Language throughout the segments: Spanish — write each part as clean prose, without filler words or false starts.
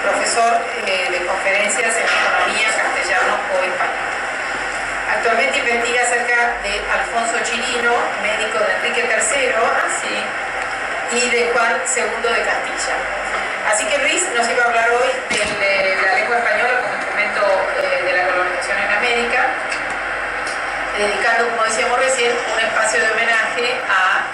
profesor de conferencias en economía, castellano o español. Actualmente investiga acerca de Alfonso Chirino, médico de Enrique III, y de Juan II de Castilla. Así que Luis nos iba a hablar hoy de la lengua española como instrumento de la colonización en América, dedicando, como decíamos recién, un espacio de homenaje a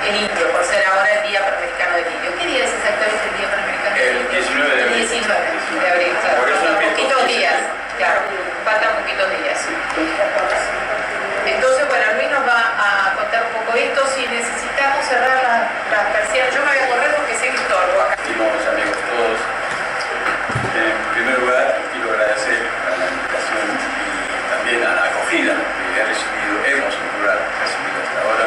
el indio, por ser ahora el Día Panamericano del Indio. ¿Qué día es exactamente el Día Panamericano del Indio? El 19 de abril. El 19 de abril, claro. Por eso Poquitos días, claro, faltan poquitos días. Entonces, bueno, Luis nos va a contar un poco esto. Si necesitamos cerrar las persianas, yo me voy a correr porque sé que estorbo acá. Estimados amigos todos, en primer lugar quiero agradecer a la invitación y también a la acogida que hemos en plural recibido hasta ahora,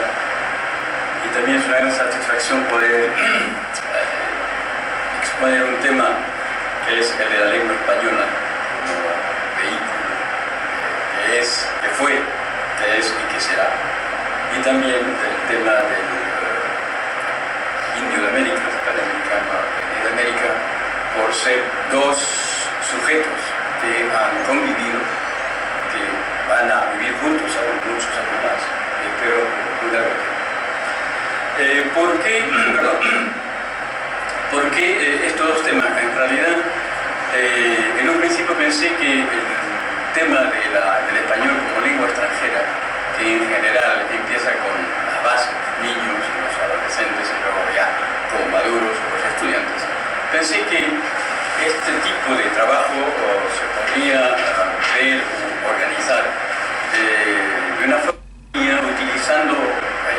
y también es una gran satisfacción poder exponer un tema que es el de la lengua española como vehículo, que fue, que es y que será, y también el tema del indio de América, el panamericano de América, por ser dos sujetos que han convivido, que van a vivir juntos aún muchos años más, espero un largo tiempo. ¿Por qué estos dos temas? En realidad, en un principio pensé que el tema del español como lengua extranjera, que en general empieza con las bases, los niños, los adolescentes y luego ya como maduros los estudiantes, pensé que este tipo de trabajo se podría ver o organizar de una forma utilizando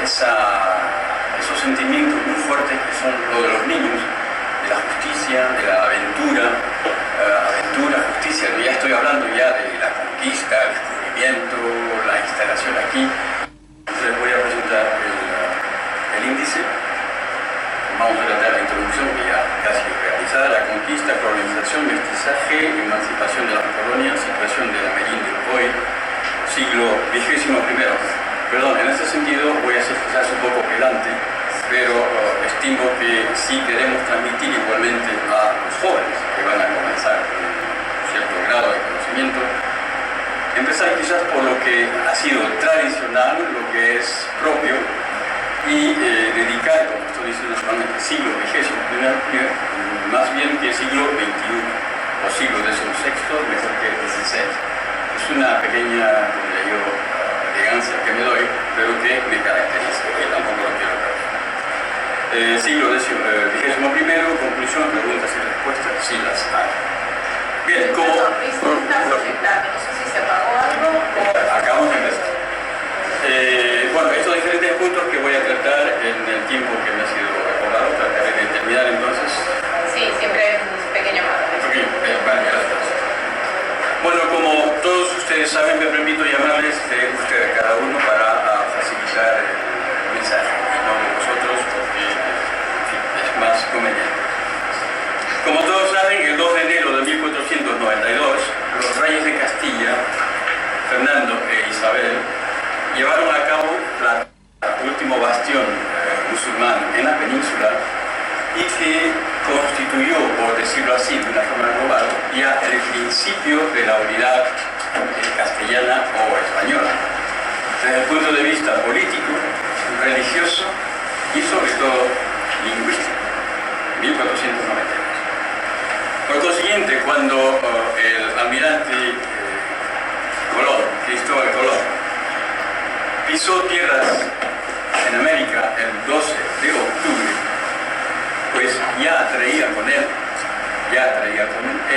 esos sentimientos muy fuertes que son los de los niños, de la justicia, de la aventura, justicia, ya estoy hablando ya de la conquista, el descubrimiento, la instalación aquí. Les voy a presentar el índice. Vamos a tratar la introducción que ya casi realizada: la conquista, colonización, mestizaje, emancipación de las colonias, situación de la Amerindia hoy, siglo XXI. Perdón, en este sentido voy a ser quizás un poco pedante, pero estimo que sí queremos transmitir igualmente a los jóvenes que van a comenzar con un cierto grado de conocimiento, empezar quizás por lo que ha sido tradicional, lo que es propio, y dedicar, como estoy diciendo solamente, siglo XX, más bien que siglo XXI, o siglo XVI, mejor que XVI. Es una pequeña, como diría yo, elegancia que me doy, pero que me caracteriza, que tampoco lo quiero perder. Siglo XXI, conclusión, preguntas y respuestas, sí las hay. Bien, como... No sé si se apagó algo o... Acabamos de empezar. Bueno, estos diferentes puntos que voy a tratar en el tiempo que me ha sido acordado, trataré de terminar entonces. Sí, siempre hay un pequeño margen. Vale, gracias. Bueno, como todos ustedes saben, me permito llamarles de usted a cada uno para facilitar el mensaje, y no de vosotros, porque en fin, es más conveniente. Como todos saben, el 2 de enero de 1492, los reyes de Castilla, Fernando e Isabel, llevaron a cabo el último bastión musulmán en la península, y que constituyó, por decirlo así, de una forma global, ya el principio de la unidad castellana o española, desde el punto de vista político, religioso y sobre todo lingüístico, 1492. Por consiguiente, cuando el almirante Cristóbal Colón, pisó tierras en América el 12 de octubre, pues ya traía con él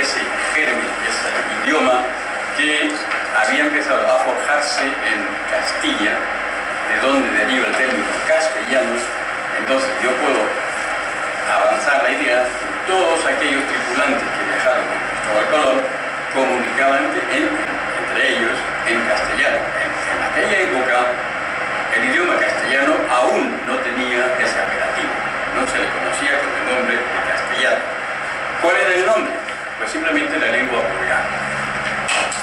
ese germen, ese idioma que había empezado a forjarse en Castilla, de donde deriva el término castellano. Entonces yo puedo avanzar la idea que todos aquellos tripulantes que viajaron con Cristóbal Colón comunicaban entre ellos en castellano. En aquella época el idioma castellano aún no tenía ese apelativo, no se le conocía con el nombre de castellano. ¿Cuál era el nombre? Pues simplemente la lengua vulgar.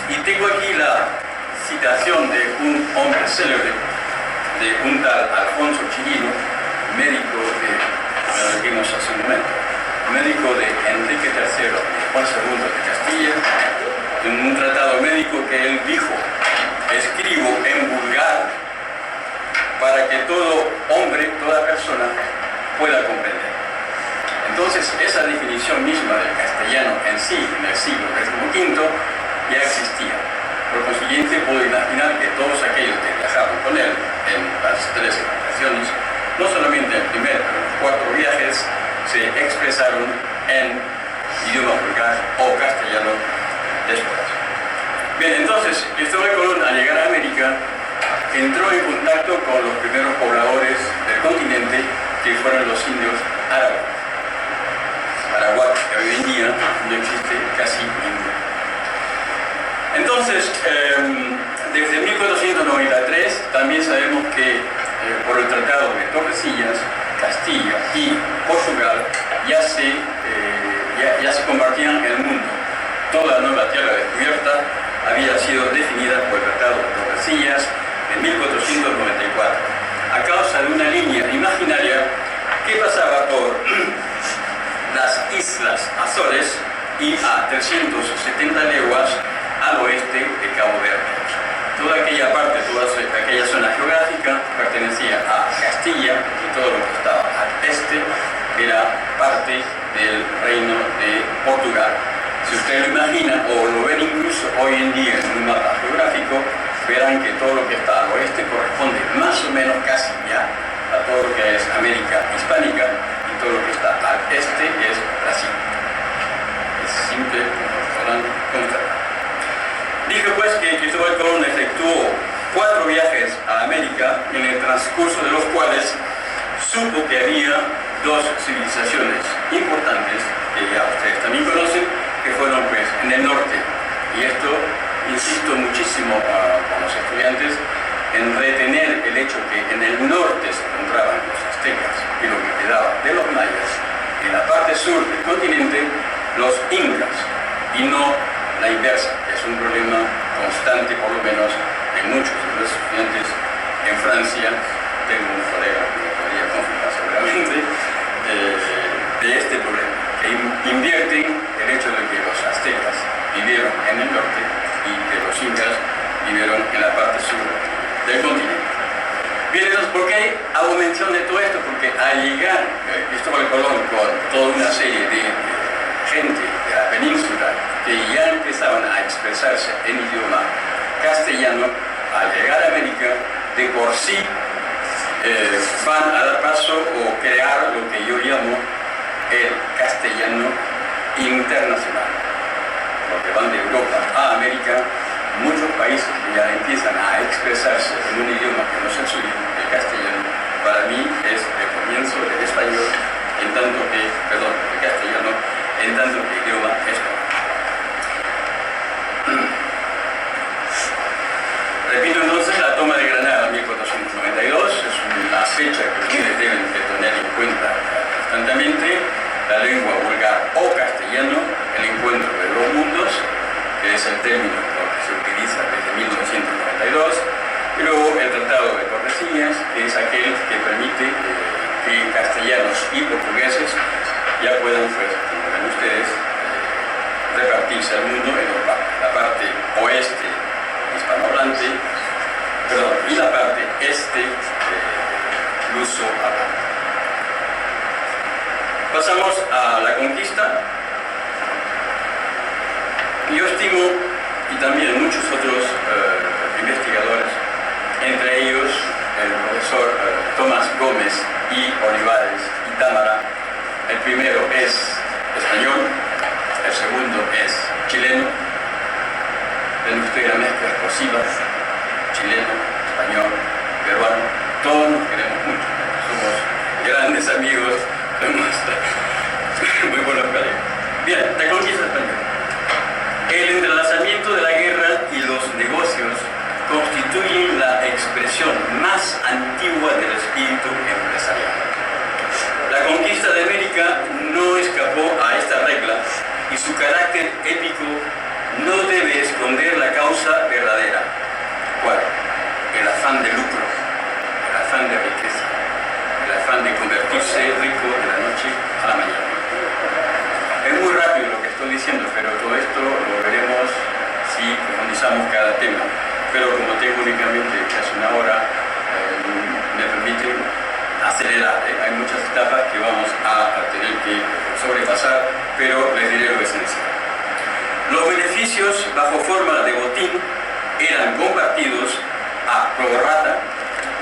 Y tengo aquí la citación de un hombre célebre, de un tal Alfonso Chirino, médico que vimos hace un momento, médico de Enrique III y Juan II de Castilla, en un tratado médico que él dijo: escribo en vulgar para que todo hombre, toda persona pueda comprender. Entonces, esa definición misma del castellano en sí, en el siglo XV, ya existía. Por consiguiente, puedo imaginar que todos aquellos que viajaron con él en las 3 ocasiones, no solamente en el primer, pero en los 4 viajes, se expresaron en idioma vulgar o castellano después. Bien, entonces, Cristóbal Colón, al llegar a América, entró en contacto con los primeros pobladores del continente, que fueron los indios árabes. Paraguay, que hoy en día no existe casi ninguno. Entonces, desde 1493 también sabemos que por el Tratado de Tordesillas, Castilla y Portugal ya se compartían en el mundo. Toda la nueva tierra descubierta había sido definida por el Tratado de Tordesillas en 1494, a causa de una línea imaginaria que pasaba por las Islas Azores y a 370 leguas al oeste de Cabo Verde. Toda aquella parte, toda aquella zona geográfica pertenecía a Castilla, y todo lo que estaba al este era parte del reino de Portugal. Si usted lo imagina o lo ven incluso hoy en día en un mapa geográfico, verán que todo lo que está al oeste corresponde más o menos casi ya a todo lo que es América hispánica, y todo lo que está al este es Brasil. Es simple, constatar. Dije pues que Cristóbal Colón efectuó 4 viajes a América, en el transcurso de los cuales supo que había 2 civilizaciones importantes, que ya ustedes también conocen, que fueron pues en el norte. Y esto, insisto muchísimo con los estudiantes en retener el hecho que en el norte se encontraban los aztecas y lo que quedaba de los mayas, y en la parte sur del continente los incas, y no la inversa, que es un problema constante, por lo menos en muchos de los estudiantes en Francia. Tengo un colega que me podría confirmar seguramente de este problema, que invierten el hecho de que los aztecas vivieron en el norte y que los incas vivieron en la parte sur del continente. Bien, entonces, ¿por qué hago mención de todo esto? Porque al llegar Cristóbal Colón con toda una serie de gente de la península que ya empezaban a expresarse en idioma castellano, al llegar a América, de por sí van a dar paso o crear lo que yo llamo el castellano internacional. Porque van de Europa a América, muchos países que ya empiezan a expresarse en un idioma que no es el suyo, el castellano. Para mí es el comienzo del español, el castellano, en tanto que idioma español. Repito entonces, la toma de Granada en 1492 es una fecha que ustedes deben de tener en cuenta constantemente. La lengua vulgar o castellano, el encuentro de los mundos, que es el término que se utiliza desde 1992, y luego el Tratado de Tordesillas, que es aquel que permite que castellanos y portugueses ya puedan, pues, como ven ustedes, repartirse al mundo en dos partes: la parte oeste hispanohablante, y la parte este luso hablante. Pasamos a la conquista. Yo estimo, y también muchos otros investigadores, entre ellos el profesor Tomás Gómez y Olivares y Támara, el primero es español, el segundo es chileno. Ven ustedes la mezcla explosiva: chileno, español, peruano. Todos nos queremos mucho, somos grandes amigos, somos muy buenos colegas. Bien, la conquista española. El entrelazamiento de la guerra y los negocios constituyen la expresión más antigua del espíritu empresarial. La conquista de América no escapó a esta regla, y su carácter épico no debe esconder la causa verdadera. ¿Cuál? El afán de lucro, el afán de riqueza, el afán de convertirse rico de la noche a la mañana. rápido lo que estoy diciendo, pero todo esto lo veremos si profundizamos cada tema. Pero como tengo únicamente casi una hora, me permite acelerar. Hay muchas etapas que vamos a tener que sobrepasar, pero les diré lo esencial. Los beneficios bajo forma de botín eran compartidos a prorrata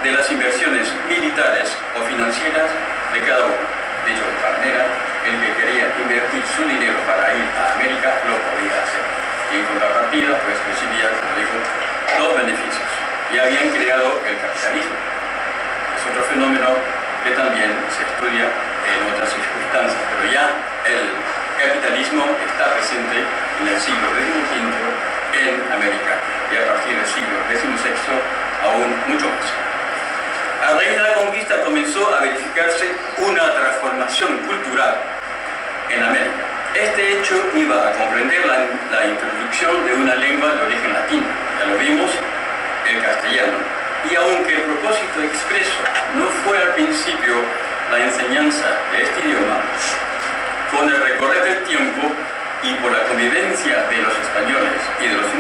de las inversiones militares o financieras de cada uno. De hecho, de manera, el que quería invertir su dinero para ir a América lo podía hacer. Y en contrapartida, pues recibía, como digo, los beneficios. Y habían creado el capitalismo. Es otro fenómeno que también se estudia en otras circunstancias, pero ya el capitalismo está presente en el siglo XV en América y a partir del siglo XVI aún mucho más. A raíz de la conquista comenzó a verificarse una transformación cultural en América. Este hecho iba a comprender la introducción de una lengua de origen latino, ya lo vimos, el castellano. Y aunque el propósito expreso no fue al principio la enseñanza de este idioma, con el recorrer del tiempo y por la convivencia de los españoles y de los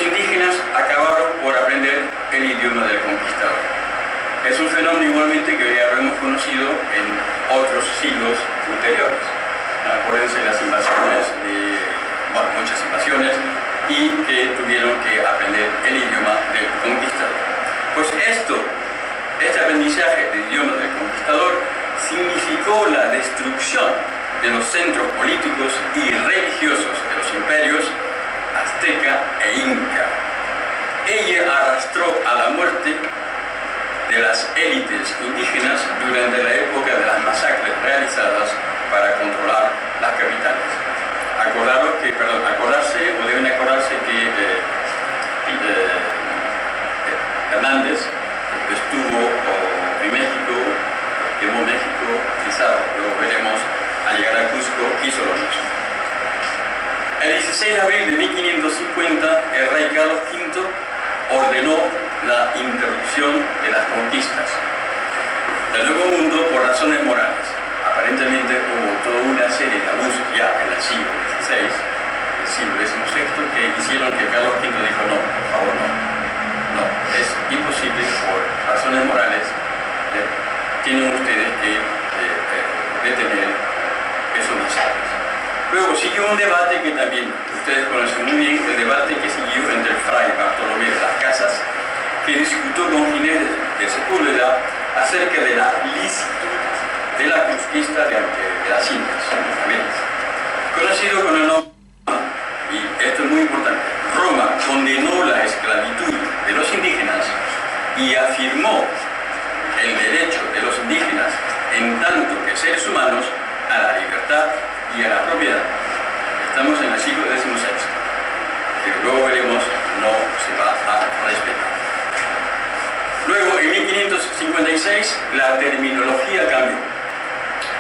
indígenas acabaron por aprender el idioma del conquistador. Es un fenómeno igualmente que ya lo hemos conocido en otros siglos ulteriores. Acuérdense las invasiones, muchas invasiones, y que tuvieron que aprender el idioma del conquistador. Pues este aprendizaje del idioma del conquistador significó la destrucción de los centros políticos y religiosos de los imperios azteca e inca. Ella arrastró a la muerte de las élites indígenas durante la época de las masacres realizadas para controlar las capitales. Deben acordarse que Hernández estuvo en México, quemó México, quizá lo veremos al llegar a Cusco, hizo lo mismo. El 16 de abril de 1550, el rey Carlos V ordenó la interrupción de las conquistas del Nuevo Mundo por razones morales. Aparentemente hubo toda una serie de abusos ya en el siglo XVI, el siglo XVI, que hicieron que Carlos V dijo no, por favor no, es imposible por razones morales, tienen ustedes que detener esos masacres. Luego siguió un debate que también ustedes conocen muy bien, el debate que siguió entre el fray Bartolomé de las Casas, que discutió con Ginés de Sepúlveda acerca de la licitud de la conquista de las Indias, Américas. Conocido con el nombre, y esto es muy importante, Roma condenó la esclavitud de los indígenas y afirmó el derecho de los indígenas, en tanto que seres humanos, a la libertad y a la propiedad. Estamos en el siglo XVI, que luego veremos no se va a respetar. Luego, en 1556, la terminología cambió.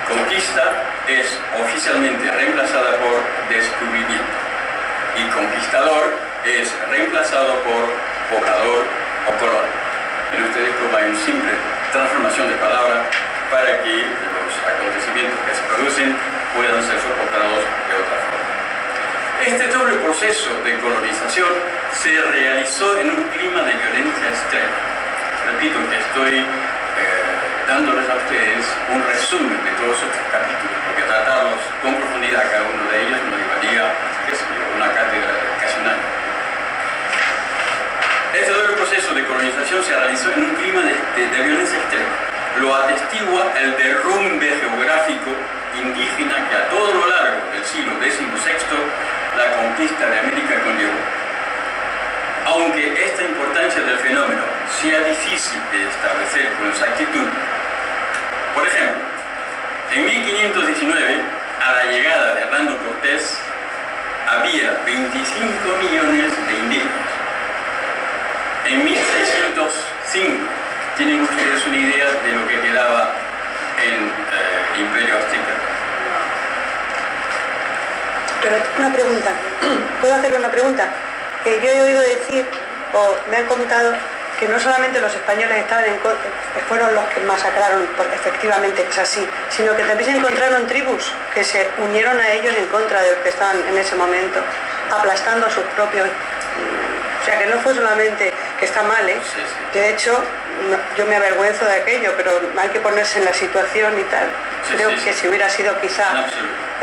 Conquista es oficialmente reemplazada por descubrimiento y conquistador es reemplazado por poblador o colon. Ven ustedes cómo hay una simple transformación de palabra para que los acontecimientos que se producen puedan ser soportados de otra forma. Este doble proceso de colonización se realizó en un clima de violencia extrema. Repito que estoy dándoles a ustedes un resumen de todos estos capítulos, porque tratarlos con profundidad cada uno de ellos nos llevaría una cátedra de casi un año. Este doble proceso de colonización se realizó en un clima de violencia extrema. Lo atestigua el derrumbe geográfico indígena que a todo lo largo del siglo XVI la conquista de América conllevó. Aunque esta importancia del fenómeno sea difícil de establecer con exactitud, por ejemplo, en 1519, a la llegada de Hernando Cortés, había 25 millones de indígenas. En 1605, tienen ustedes una idea de lo que quedaba en el Imperio Azteca. Pero una pregunta, ¿puedo hacerle una pregunta? Que yo he oído decir, o me han contado, que no solamente los españoles fueron los que masacraron, porque efectivamente es así, sino que también se encontraron tribus que se unieron a ellos en contra de los que estaban en ese momento, aplastando a sus propios. O sea, que no fue solamente que está mal, ¿eh? Sí, sí. Que de hecho, yo me avergüenzo de aquello, pero hay que ponerse en la situación y tal. Sí, Creo sí, que sí. si hubiera sido quizá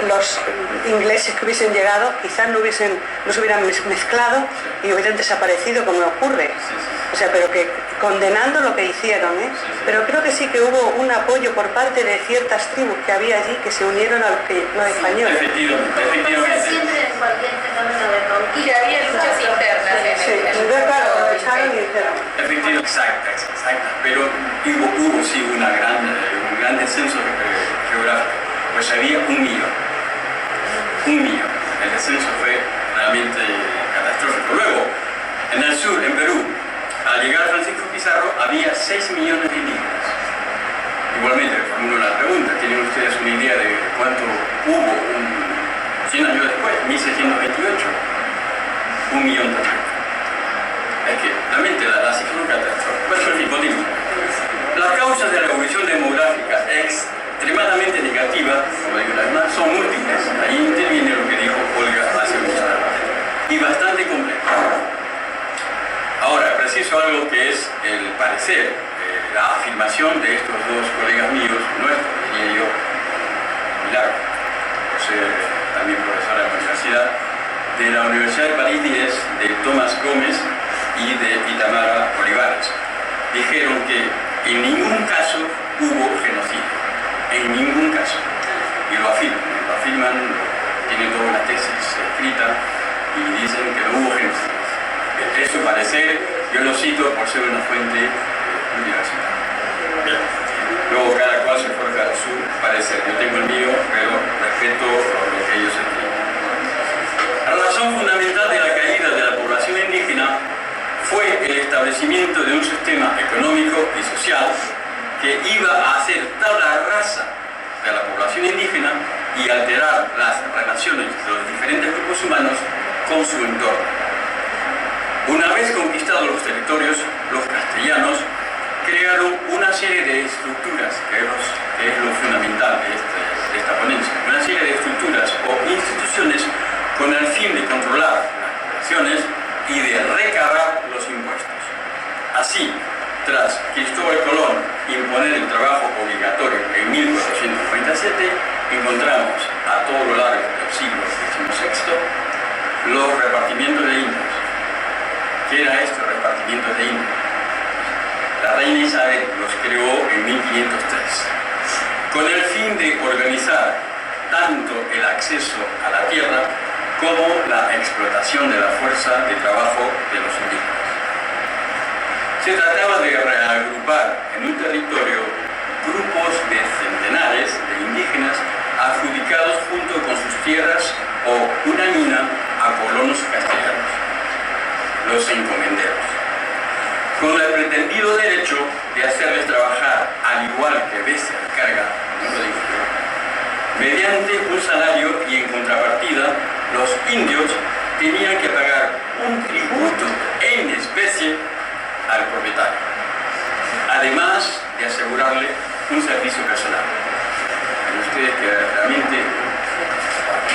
los ingleses que hubiesen llegado, quizás no se hubieran mezclado y hubieran desaparecido como ocurre. Sí, sí. O sea, pero que condenando lo que hicieron, ¿eh? Sí, sí. Pero creo que sí que hubo un apoyo por parte de ciertas tribus que había allí que se unieron a los españoles. Efectivamente, Pasa efectivamente. siempre en cualquier fenómeno de Y conquista. había luchas internas en Sí, el entonces claro, aprovecharon y dijeron. Efectivamente, exacta. Pero hubo sí un gran descenso geográfico, pues había 1 millón. 1 millón. El descenso fue realmente catastrófico. Luego, en el sur, en Perú, al llegar Francisco Pizarro, había 6 millones de indígenas. Igualmente, formulo la pregunta, ¿tienen ustedes una idea de cuánto hubo 100 años después, 1628? 1 millón también. Es que realmente la cifra es catastrófica. Por eso el continúo. Las causas de la evolución demográfica extremadamente negativa, como digo las demás, son múltiples. Ahí interviene lo que dijo Olga hace un instante. Y bastante complejo. Ahora, preciso algo que es el parecer, la afirmación de estos dos colegas míos, nuestros, diría yo, Milagro, por ser también profesora de la universidad, de la Universidad de París 10, de Tomás Gómez y de Itamara Olivares. Dijeron que en ningún caso hubo genocidio, en ningún caso. Y lo afirman, tienen toda una tesis escrita y dicen que no hubo genocidio. Es su parecer, yo lo cito por ser una fuente universitaria. Bien. Luego cada cual se forja su parecer. Yo tengo el mío, pero respeto lo que ellos entienden. La razón fundamental de la caída de la población indígena fue el establecimiento de un sistema económico y social que iba a hacer tal la raza de la población indígena y alterar las relaciones de los diferentes grupos humanos con su entorno. Una vez conquistados los territorios, los castellanos crearon una serie de estructuras, que es lo fundamental de esta ponencia, una serie de estructuras o instituciones con el fin de controlar las poblaciones y de recabar los impuestos. Así, tras Cristóbal Colón imponer el trabajo obligatorio en 1497, encontramos a todo lo largo del siglo XVI los repartimientos de indios. ¿Qué era esto, repartimiento de indios? La reina Isabel los creó en 1503, con el fin de organizar tanto el acceso a la tierra como la explotación de la fuerza de trabajo de los indígenas. Se trataba de reagrupar en un territorio grupos de centenares de indígenas adjudicados junto con sus tierras o una mina a colonos castellanos, los encomenderos, con el pretendido derecho de hacerles trabajar al igual que bestia de carga, no lo digo yo, mediante un salario, y en contrapartida los indios tenían que pagar un tributo en especie al propietario, además de asegurarle un servicio personal. Ven ustedes que realmente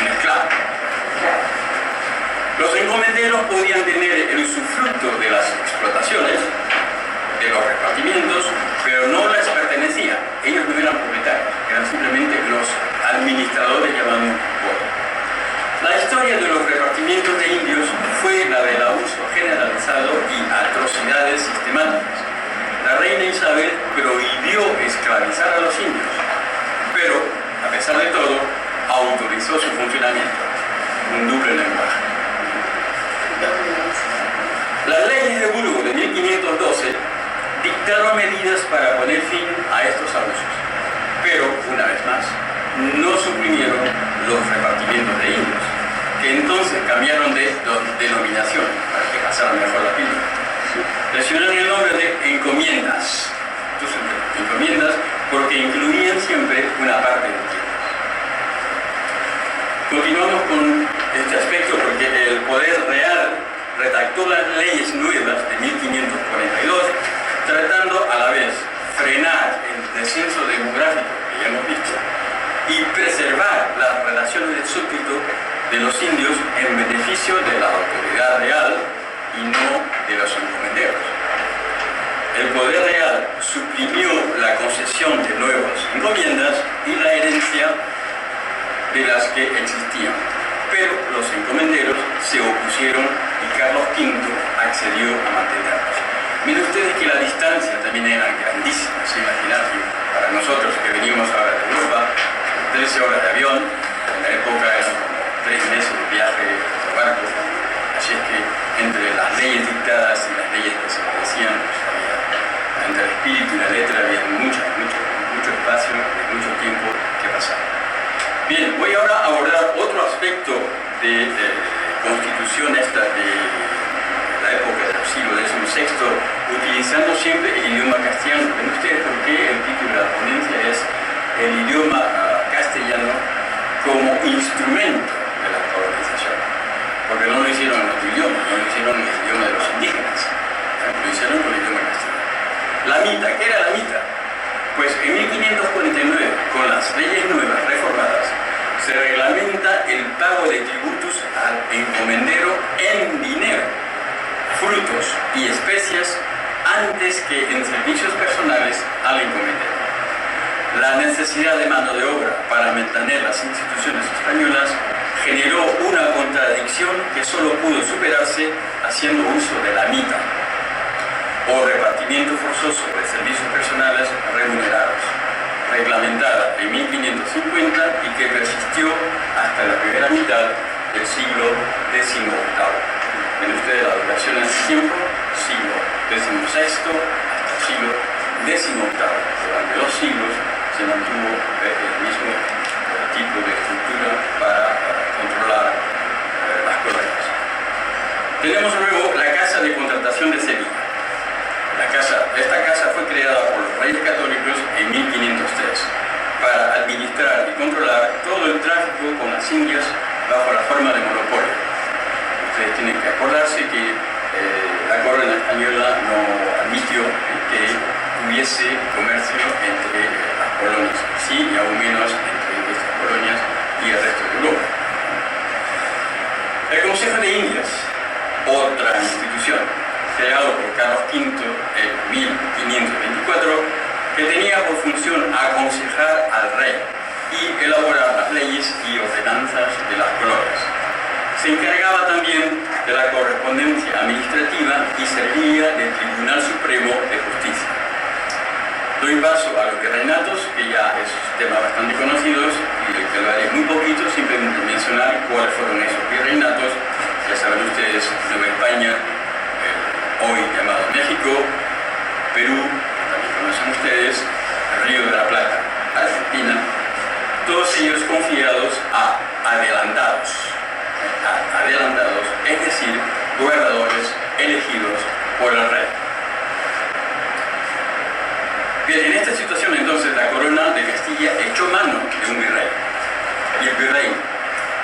un esclavo. Los encomenderos podían tener el usufructo de las explotaciones, de los repartimientos, pero no les pertenecían. Ellos no eran propietarios, eran simplemente los administradores llamados pueblo. La historia de los repartimientos de indios fue la del abuso generalizado y atrocidades sistemáticas. La reina Isabel prohibió esclavizar a los indios, pero, a pesar de todo, autorizó su funcionamiento. Un doble lenguaje. Las leyes de Burgos de 1512 dictaron medidas para poner fin a estos abusos, pero, una vez más, no suprimieron los repartimientos de indios, que entonces cambiaron de denominación para que pasara mejor la pila. Lesionaron el nombre de encomiendas, encomiendas porque incluían siempre una parte de tierras. Continuamos con este aspecto porque el poder real redactó las leyes nuevas de 1542 de los indios en beneficio de la autoridad real y no de los encomenderos. El poder real suprimió la concesión de nuevas encomiendas y la herencia de las que existían, pero los encomenderos se opusieron y Carlos V accedió a mantenerlos. Miren ustedes que la distancia también era grandísima, se imaginan que para nosotros que venimos ahora de Europa, 13 horas de avión, en la época eran como 3 meses de viaje de barco, así es que entre las leyes dictadas y las leyes que se decían, pues había, entre el espíritu y la letra había mucho espacio y mucho tiempo que pasar. Bien, voy ahora a abordar otro aspecto de constitución esta de la época del siglo XVI, utilizando siempre el idioma castellano. ¿Ven ustedes por qué el título de la ponencia es el idioma castellano como instrumento de la colonización? Porque no lo hicieron en otro idioma, no lo hicieron en el idioma de los indígenas, lo hicieron con el idioma castellano. La mita, ¿qué era la mita? Pues en 1549, con las leyes nuevas reformadas, se reglamenta el pago de tributos al encomendero en dinero, frutos y especias antes que en servicios personales al encomendero. La necesidad de mano de obra para mantener las instituciones españolas generó una contradicción que solo pudo superarse haciendo uso de la mita, o repartimiento forzoso de servicios personales remunerados, reglamentada en 1550 y que persistió hasta la primera mitad del siglo XVIII. Ven ustedes la duración en ese tiempo, siglo XVI hasta el siglo XVIII. Durante 2 siglos se mantuvo el mismo tipo de estructura para controlar las colonias. Tenemos luego la Casa de Contratación de Sevilla. Esta casa fue creada por los reyes católicos en 1503 para administrar y controlar todo el tráfico con las Indias bajo la forma de monopolio. Ustedes tienen que acordarse que la corona española no admitió que hubiese comercio entre las colonias, sí, y aún menos entre estas colonias y el resto de Europa. El Consejo de Indias, otra institución, creado por Carlos V en 1524, que tenía por función aconsejar al rey y elaborar las leyes y ordenanzas de las colonias. Se encargaba también de la correspondencia administrativa y servía de Tribunal Supremo de Justicia. Doy paso a los virreinatos, que ya es tema bastante conocido y del que hablaré muy poquito, simplemente mencionar cuáles fueron esos virreinatos. Ya saben ustedes, Nueva España, hoy llamado México, Perú, también conocen ustedes, Río de la Plata, Argentina, todos ellos confiados a adelantados, es decir, gobernadores elegidos por el rey. Bien, en esta situación entonces la corona de Castilla echó mano de un virrey, y el virrey,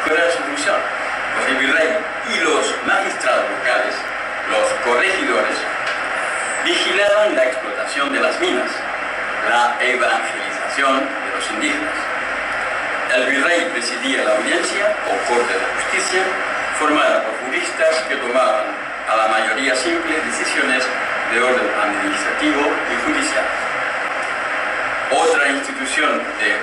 ¿cuál era su función? Pues el virrey y los magistrados locales, los corregidores, vigilaban la explotación de las minas, la evangelización de los indígenas. El virrey presidía la audiencia o corte de justicia, formada por juristas que tomaban a la mayoría simple decisiones de orden administrativo y judicial. Otra institución de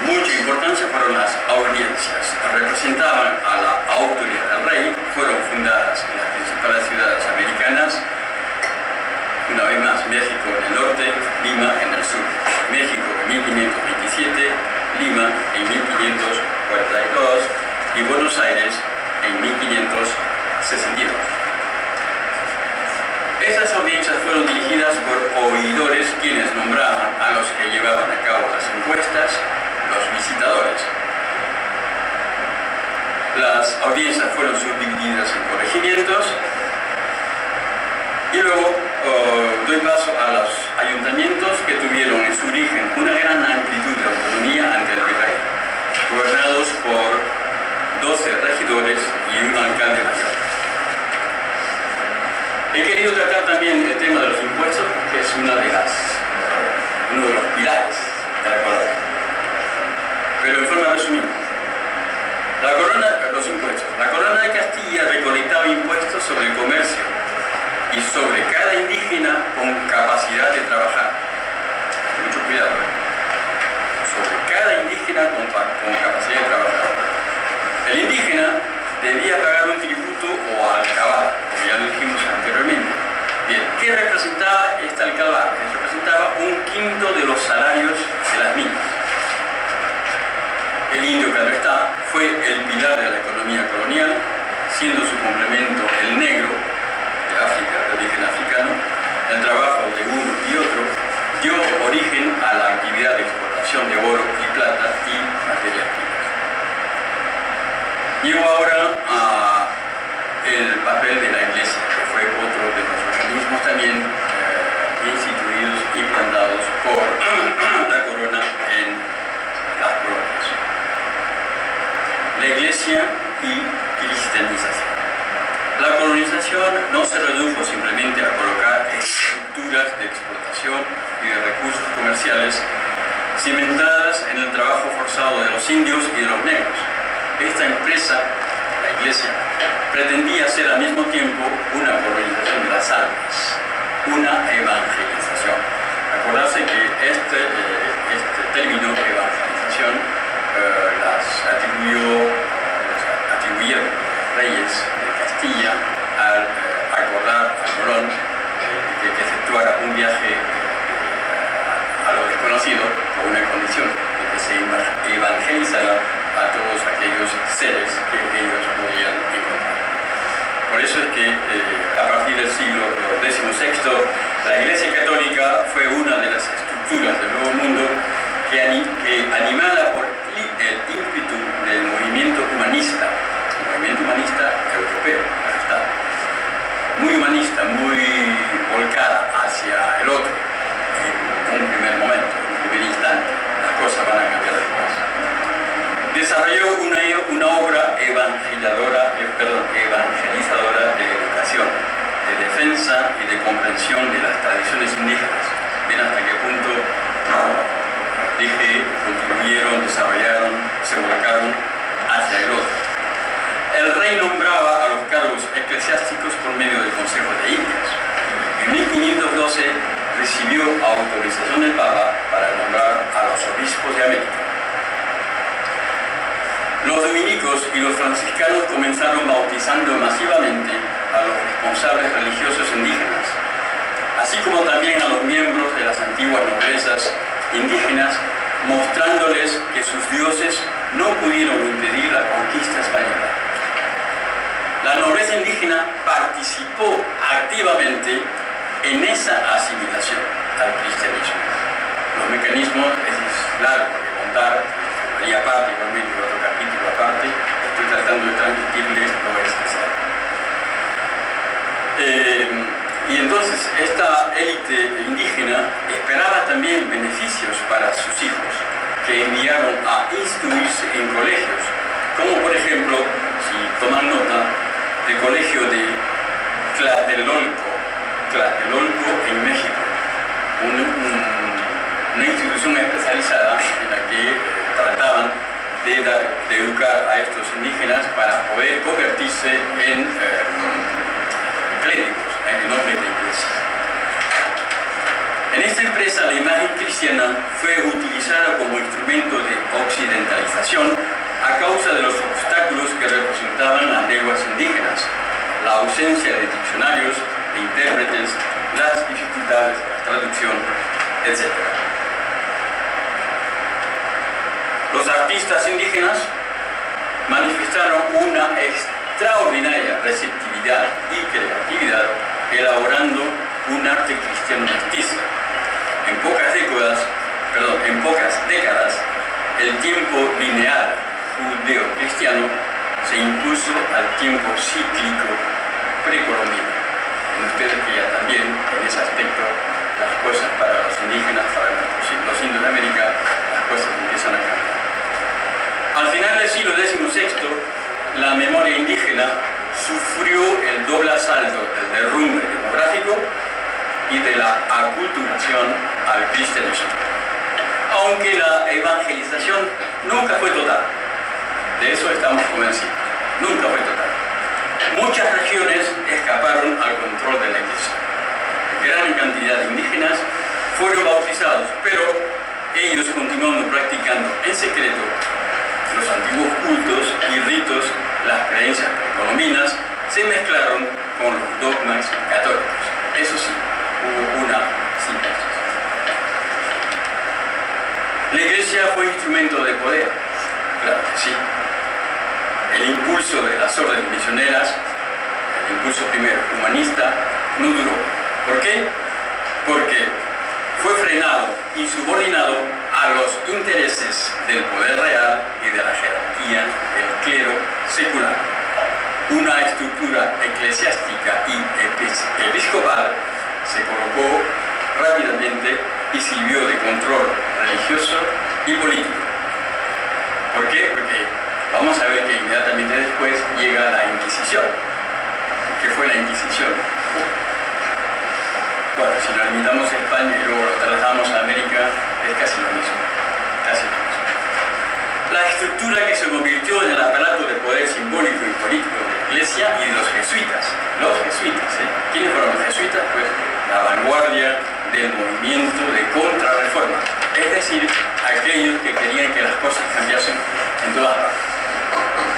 mucha importancia fueron las audiencias. Representaban a la autoridad del rey, fueron fundadas en las principales ciudades americanas, una vez más México en el norte, Lima en el sur. México en 1527, Lima en 1542 y Buenos Aires en 1562. Estas audiencias fueron dirigidas por oidores quienes nombraban a los que llevaban a cabo las encuestas, los visitadores. Las audiencias fueron subdivididas en corregimientos y luego doy paso a los ayuntamientos que tuvieron en su origen una gran amplitud de autonomía ante el virrey, gobernados por 12 regidores y un alcalde mayor. He querido tratar también el tema de los impuestos porque es uno de los pilares de la corona. Pero en forma resumida, la corona, los impuestos. Castilla recolectaba impuestos sobre el comercio y sobre cada indígena con capacidad de trabajar. Mucho cuidado, sobre cada indígena con capacidad de trabajar. El indígena debía pagar un tributo o alcabala, como ya lo dijimos anteriormente. Bien, ¿qué representaba esta alcabala? Representaba 1/5 de los salarios de las minas. El indio, claro está, fue el pilar de la economía colonial, siendo su complemento el negro de África, de origen africano. El trabajo de uno y otro dio origen a la actividad de exportación de oro y plata y materias primas. Llego ahora al papel de la Iglesia, que fue otro de los organismos también instituidos, implantados por la corona en las colonias. La Iglesia y cristianización. La colonización no se redujo simplemente a colocar estructuras de exportación y de recursos comerciales cimentadas en el trabajo forzado de los indios y de los negros. Esta empresa, la Iglesia, pretendía ser al mismo tiempo una colonización de las almas, una evangelización. Acordarse que este término evangelización las atribuyeron los reyes de Castilla al acordar a Colón que efectuara un viaje a lo desconocido con una condición de que se evangelizara a todos aquellos seres que ellos podían encontrar. Por eso es que a partir del siglo XVI la Iglesia Católica fue una de las estructuras del Nuevo Mundo que animada por el ímpetu del movimiento humanista europeo, muy humanista, muy volcada hacia el otro, en un primer momento, en un primer instante. Las cosas van a cambiar después. Desarrolló una obra evangelizadora de educación, de defensa y de comprensión de las tradiciones indígenas. Ven hasta qué punto contribuyeron, desarrollaron, se volcaron hacia el otro. El rey nombraba a los cargos eclesiásticos por medio del Consejo de Indias. En 1512 recibió autorización del Papa para nombrar a los obispos de América. Los dominicos y los franciscanos comenzaron bautizando masivamente a los responsables religiosos indígenas, así como también a los miembros de las antiguas noblezas indígenas, mostrándoles que sus dioses no pudieron impedir la conquista española. La nobleza indígena participó activamente en esa asimilación al cristianismo. Los mecanismos es largo de contar, y aparte, igualmente otro capítulo aparte, estoy tratando de transmitirles lo esencial. Y entonces esta élite indígena esperaba también beneficios para sus hijos, que enviaron a instruirse en colegios, como por ejemplo, si toman nota, el colegio de Tlatelolco en México, una institución especializada en la que trataban de educar a estos indígenas para poder convertirse en clérigos, en hombres de iglesia. En esta empresa la imagen cristiana fue utilizada como instrumento de occidentalización a causa de los obstáculos que representaban las lenguas indígenas, la ausencia de diccionarios, de intérpretes, las dificultades de la traducción, etc. Los artistas indígenas manifestaron una extraordinaria receptividad y creatividad elaborando un arte cristiano mestizo. En pocas décadas, el tiempo lineal judeo-cristiano se impuso al tiempo cíclico precolombino. En ustedes que ya también en ese aspecto las cosas para los indígenas, para los indios de América, las cosas empiezan a cambiar. Al final del siglo XVI, la memoria indígena sufrió el doble asalto del derrumbe demográfico y de la aculturación al cristianismo. Aunque la evangelización nunca fue total, de eso estamos convencidos, nunca fue total. control de la iglesia. Gran cantidad de indígenas fueron bautizados, pero ellos continuando practicando en secreto los antiguos cultos y ritos, las creencias precolombinas, se mezclaron con los dogmas católicos. Eso sí, hubo una simbiosis. La iglesia fue instrumento de poder, claro que sí. El impulso de las órdenes misioneras, el impulso primero humanista, no duró. ¿Por qué? Porque fue frenado y subordinado a los intereses del poder real y de la jerarquía del clero secular. Una estructura eclesiástica y episcopal se colocó rápidamente y sirvió de control religioso y político. ¿Por qué? Porque vamos a ver que inmediatamente después llega la Inquisición. ¿Qué fue la Inquisición? Bueno, si lo limitamos a España y luego lo trasladamos a América, es casi lo mismo. Casi lo mismo. La estructura que se convirtió en el aparato de poder simbólico y político de la Iglesia y de los jesuitas. Los jesuitas, ¿eh? ¿Quiénes fueron los jesuitas? Pues la vanguardia del movimiento de contrarreforma. Es decir, aquellos que querían que las cosas cambiasen en todas partes.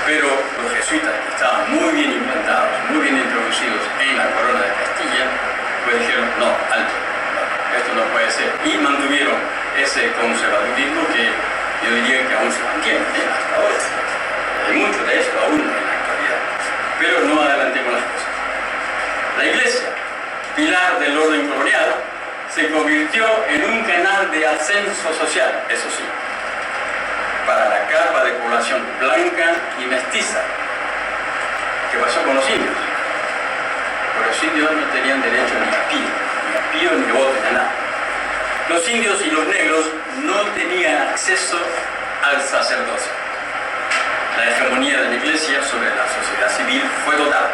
Pero los jesuitas, que estaban muy bien implantados, muy bien introducidos en la corona de Castilla, pues dijeron, no, alto, no, esto no puede ser. Y mantuvieron ese conservadurismo que yo diría que aún se mantiene, hasta ahora. Hay mucho de esto aún en la actualidad. Pero no adelantemos las cosas. La Iglesia, pilar del orden colonial, se convirtió en un canal de ascenso social, eso sí, para la capa de población blanca y mestiza. ¿Qué pasó con los indios? Pues los indios no tenían derecho ni a pío, ni voto, ni a nada. Los indios y los negros no tenían acceso al sacerdocio. La hegemonía de la Iglesia sobre la sociedad civil fue total,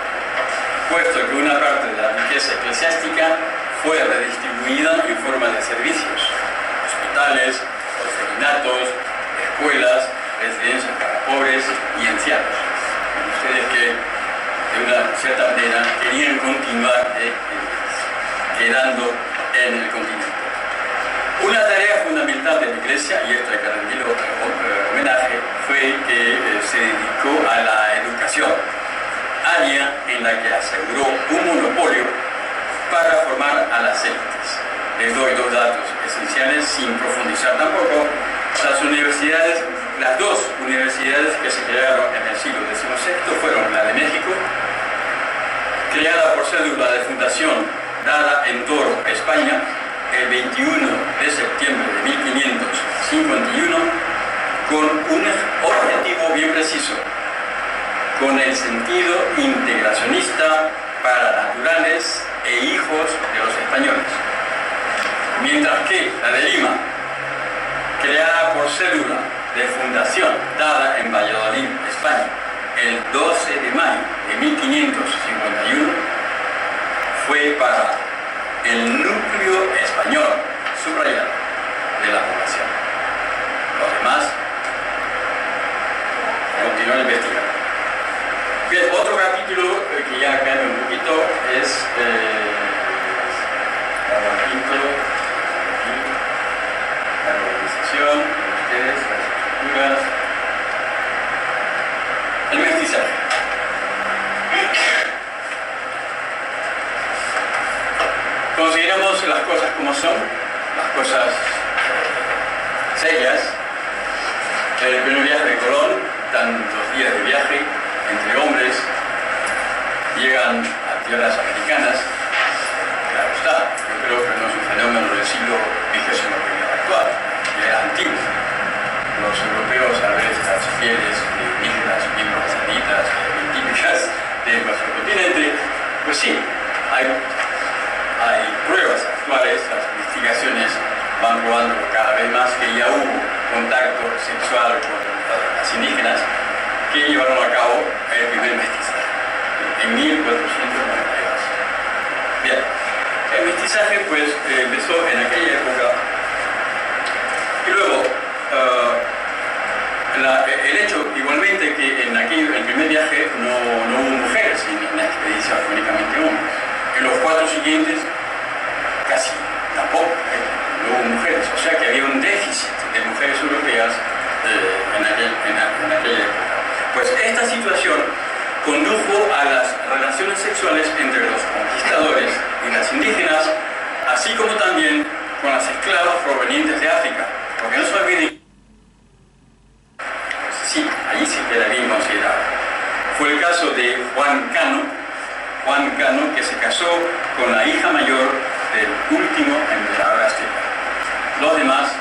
puesto que una parte de la riqueza eclesiástica fue redistribuida en forma de servicios, hospitales, orfelinatos, escuelas, residencias para pobres y ancianos. Ustedes que de una cierta manera querían continuar quedando en el continente. Una tarea fundamental de la Iglesia, y esto hay que rendirle homenaje, fue que se dedicó a la educación, área en la que aseguró un monopolio para formar a las élites. Les doy dos datos esenciales sin profundizar tampoco. Las dos universidades que se crearon en el siglo XVI fueron la de México, creada por cédula de fundación dada en Toro, España, el 21 de septiembre de 1551, con un objetivo bien preciso, con el sentido integracionista para naturales e hijos de los españoles. Mientras que la de Lima, creada por cédula de fundación dada en Valladolid, España, el 12 de mayo de 1551, fue para el núcleo español subrayado de la población. Los demás continúan investigando. Bien, otro capítulo que ya cambia un poquito es la organización, ustedes, las estructuras, el mestizaje. Consideramos las cosas como son, las cosas serias. En el primer viaje de Colón, tantos días de viaje entre hombres, llegan a tierras americanas. Claro está, yo creo que no es un fenómeno del siglo XXI actual, que era antiguo. Los europeos, al ver estas pieles indígenas bien pasaditas, bien típicas de nuestro continente, pues sí, hay pruebas actuales, las investigaciones van probando cada vez más que ya hubo contacto sexual con las indígenas que llevaron a cabo el primer mestizaje en 1492. Bien, el mestizaje pues empezó en aquella época y luego el hecho igualmente que en el primer viaje no hubo mujeres en la expedición, únicamente hombres, en los cuales combatientes, casi tampoco, no hubo mujeres, o sea que había un déficit de mujeres europeas en aquella época. Pues esta situación condujo a las relaciones sexuales entre los conquistadores y las indígenas, así como también con las esclavas provenientes de África, porque no se olviden, sí, allí sí queda bien considerado. Fue el caso de Juan Cano, que se casó con la hija mayor del último emperador azteca. Los demás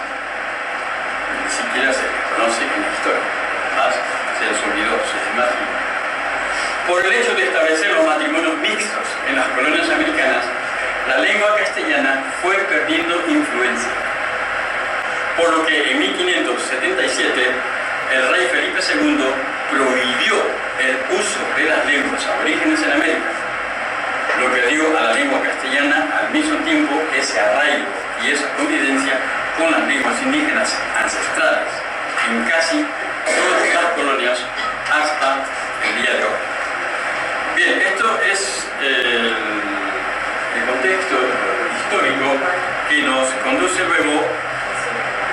ni siquiera se conocen en la historia, más se les olvidó, se les imagina. Por el hecho de establecer los matrimonios mixtos en las colonias americanas, la lengua castellana fue perdiendo influencia, por lo que en 1577 el rey Felipe II prohibió el uso de las lenguas aborígenes en América, lo que dio a la lengua castellana al mismo tiempo ese arraigo y esa convivencia con las lenguas indígenas ancestrales en casi todas las colonias hasta el día de hoy. Bien, esto es el contexto histórico que nos conduce luego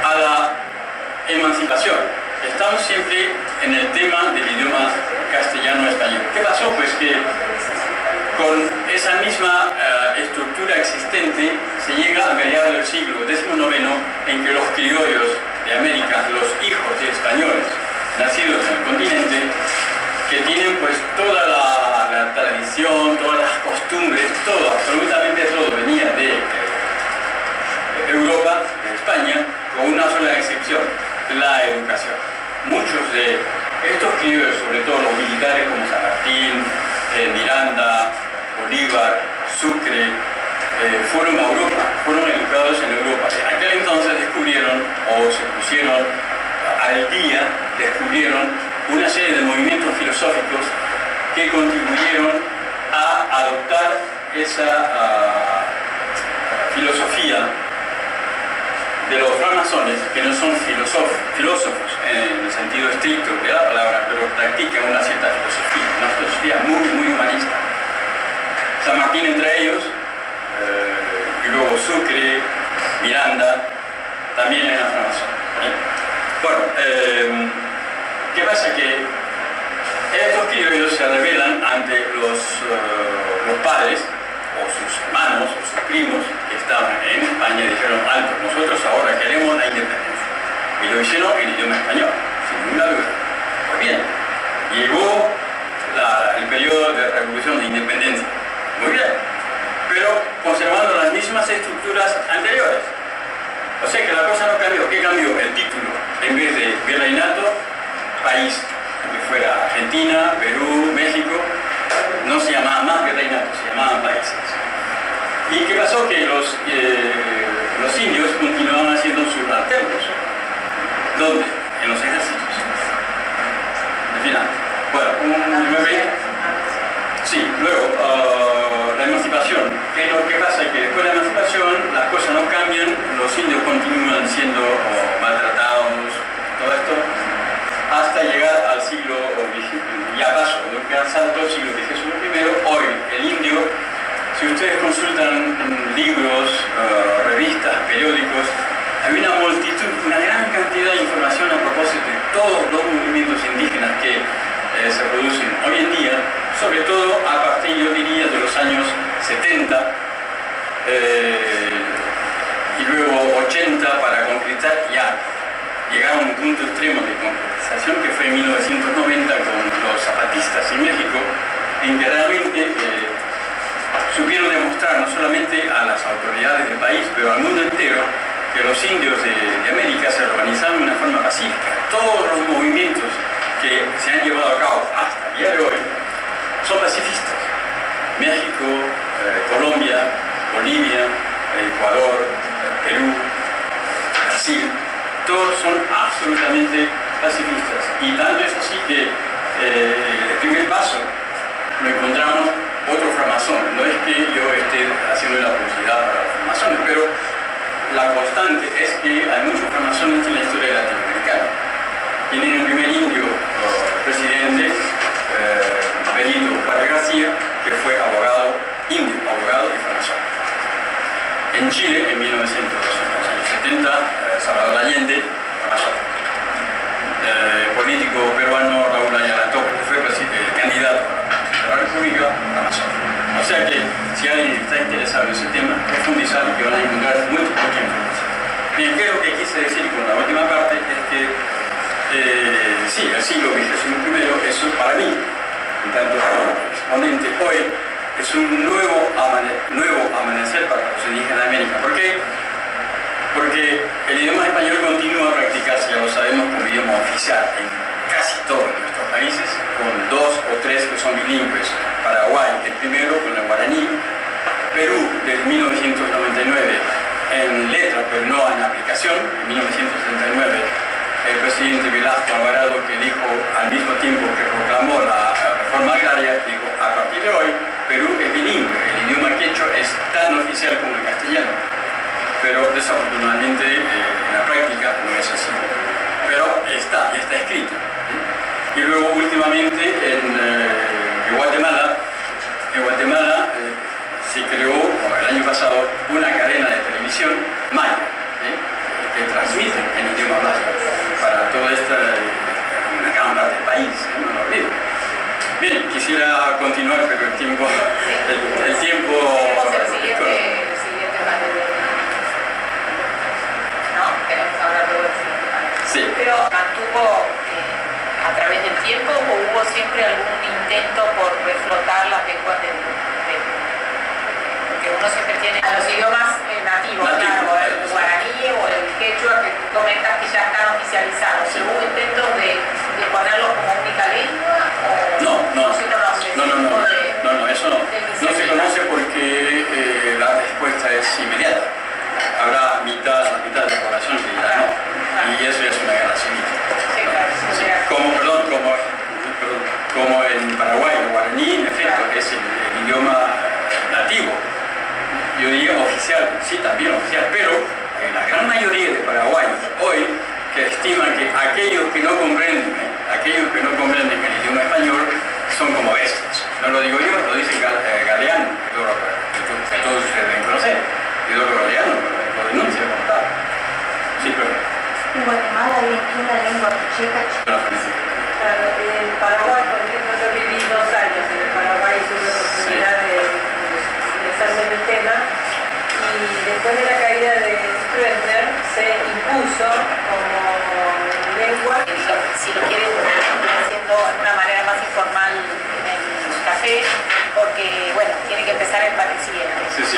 a la emancipación. Estamos siempre en el tema del idioma castellano-español. ¿Qué pasó? Pues que con esa misma estructura existente se llega a mediados del siglo XIX, en que los criollos de América, los hijos de españoles nacidos en el continente, que tienen pues toda la tradición, todas las costumbres, todo, absolutamente todo venía de Europa, de España, con una sola excepción, la educación. Muchos de estos criollos, sobre todo los militares como San Martín, Miranda, Bolívar, Sucre, fueron a Europa, fueron educados en Europa. En aquel entonces descubrieron, o se pusieron al día, descubrieron una serie de movimientos filosóficos que contribuyeron a adoptar esa filosofía de los francmasones, que no son filósofos en el sentido estricto de la palabra, pero practican una cierta filosofía, una filosofía muy, muy humanista. San Martín entre ellos, y luego Sucre, Miranda, también eran francmasones. Bueno, ¿qué pasa? Que estos criollos se rebelan ante los padres, o sus hermanos, o sus primos, que estaban en España y dijeron: alto, nosotros ahora queremos la independencia. Y lo hicieron en idioma español, sin ninguna duda. Pues bien, llegó el periodo de revolución de independencia. Muy bien, pero conservando las mismas estructuras anteriores. O sea que la cosa no cambió. ¿Qué cambió? El título. En vez de virreinato, país, que fuera Argentina, Perú, México, no se llamaban más virreinatos, se llamaban países. ¿Y qué pasó? Que los indios continuaban haciendo subalternos. ¿Dónde? En los ejércitos. Al final. Bueno, sí, luego, la emancipación. ¿Qué pasa? Que después de la emancipación las cosas no cambian, los indios continúan siendo maltratados, todo esto, hasta llegar al siglo XX, ya paso, un gran salto, siglo XXI. Hoy, el indio, si ustedes consultan libros, revistas, periódicos, hay una multitud, una gran cantidad de información a propósito de todos los movimientos indígenas que se producen hoy en día, sobre todo a partir, yo diría, de los años 70 y luego 80 para concretar ya. Llegaron a un punto extremo de concretización que fue en 1990 con los zapatistas en México, en que realmente supieron demostrar no solamente a las autoridades del país, pero al mundo entero, que los indios de América se organizaron de una forma pacífica. Todos los movimientos que se han llevado a cabo hasta el día de hoy son pacifistas. México, Colombia, Bolivia, Ecuador, Perú, Brasil, todos son absolutamente pacifistas. Y tanto es así que el primer paso lo encontramos otro francmasón. No es que yo esté haciendo la publicidad para los francmasones, pero la constante es que hay muchos francmasones en la historia latinoamericana. Tienen el primer indio presidente, Benito Juárez García, que fue abogado indio, abogado y francmasón. En Chile, en 1970, Salvador Allende, Amazonas. Político peruano Raúl Ayala Toco, que fue candidato a la República, Amazonas. O sea que si alguien está interesado en ese tema, profundizar, que van a encontrar mucha información. Bien, ¿qué es lo que quise decir con la última parte? Es que sí, el siglo XXI, eso para mí, en tanto exponente hoy, es un nuevo amanecer para los indígenas de América. ¿Por qué? Porque el idioma español continúa a practicarse, ya lo sabemos, como idioma oficial en casi todos nuestros países, con 2 o 3 que son bilingües. Paraguay, el primero, con el guaraní. Perú, desde 1999, en letra, pero no en aplicación. En 1979, el presidente Velasco Alvarado, que dijo al mismo tiempo que proclamó la reforma agraria, dijo, a partir de hoy, Perú es bilingüe. El idioma quechua es tan oficial como el castellano. Pero desafortunadamente en la práctica no es así. Pero ya está escrito. Y luego últimamente en Guatemala se creó el año pasado una cadena de televisión maya que transmite en idioma maya para toda una gran parte del país, no lo olvido. Bien, quisiera continuar, pero el tiempo sí. Pero mantuvo a través del tiempo o hubo siempre algún intento por reflotar las lenguas del porque uno siempre tiene a los idiomas nativos, claro, el guaraní o el quechua que tú comentas que ya están oficializados. Sí. ¿Hubo intentos de ponerlos como única lengua o no se conoce? No, eso no. No se conoce porque la respuesta es inmediata. Habrá la mitad de la población que dirá no. Y eso es una guerra civil. Como en Paraguay, el guaraní, en efecto, es el idioma nativo. Yo diría oficial, sí, también oficial, pero la gran mayoría de paraguayos hoy que estiman que aquellos que no comprenden el idioma español son como bestias. No lo digo yo, lo dice Galeano, que todos ustedes deben conocer. Eduardo Galeano lo denuncia como tal. Sí, pero... En Guatemala hay una lengua checa. Claro, en Paraguay, por ejemplo, yo viví 2 años en el Paraguay y tuve la oportunidad de interesarme en el tema. Y después de la caída de Stroessner se impuso como lengua. Si lo quieren haciendo de una manera más informal en el café, porque bueno, tiene que empezar el parecido. Sí.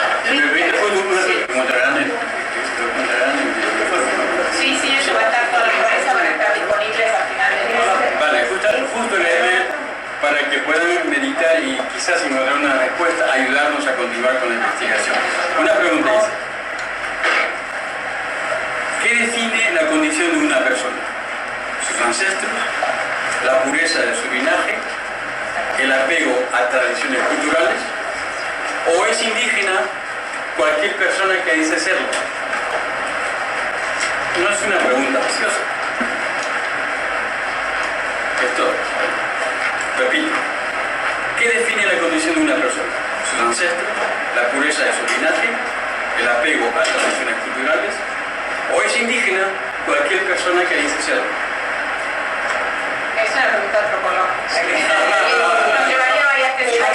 Sí, eso va a estar toda la conferencia, van a estar disponibles al final del día. Vale, justo leerme para que puedan meditar y quizás encontrar una respuesta, ayudarnos a continuar con la investigación. Una pregunta dice, ¿qué define la condición de una persona? ¿Sus ancestros? ¿La pureza de su linaje? ¿El apego a tradiciones culturales? ¿O es indígena cualquier persona que dice serlo? No es una pregunta ansiosa. Esto, repito, ¿qué define la condición de una persona? ¿Sus ancestros? ¿La pureza de su linaje? ¿El apego a tradiciones culturales? ¿O es indígena cualquier persona que dice serlo? Es una pregunta antropológica. Nos llevaría varias teorías.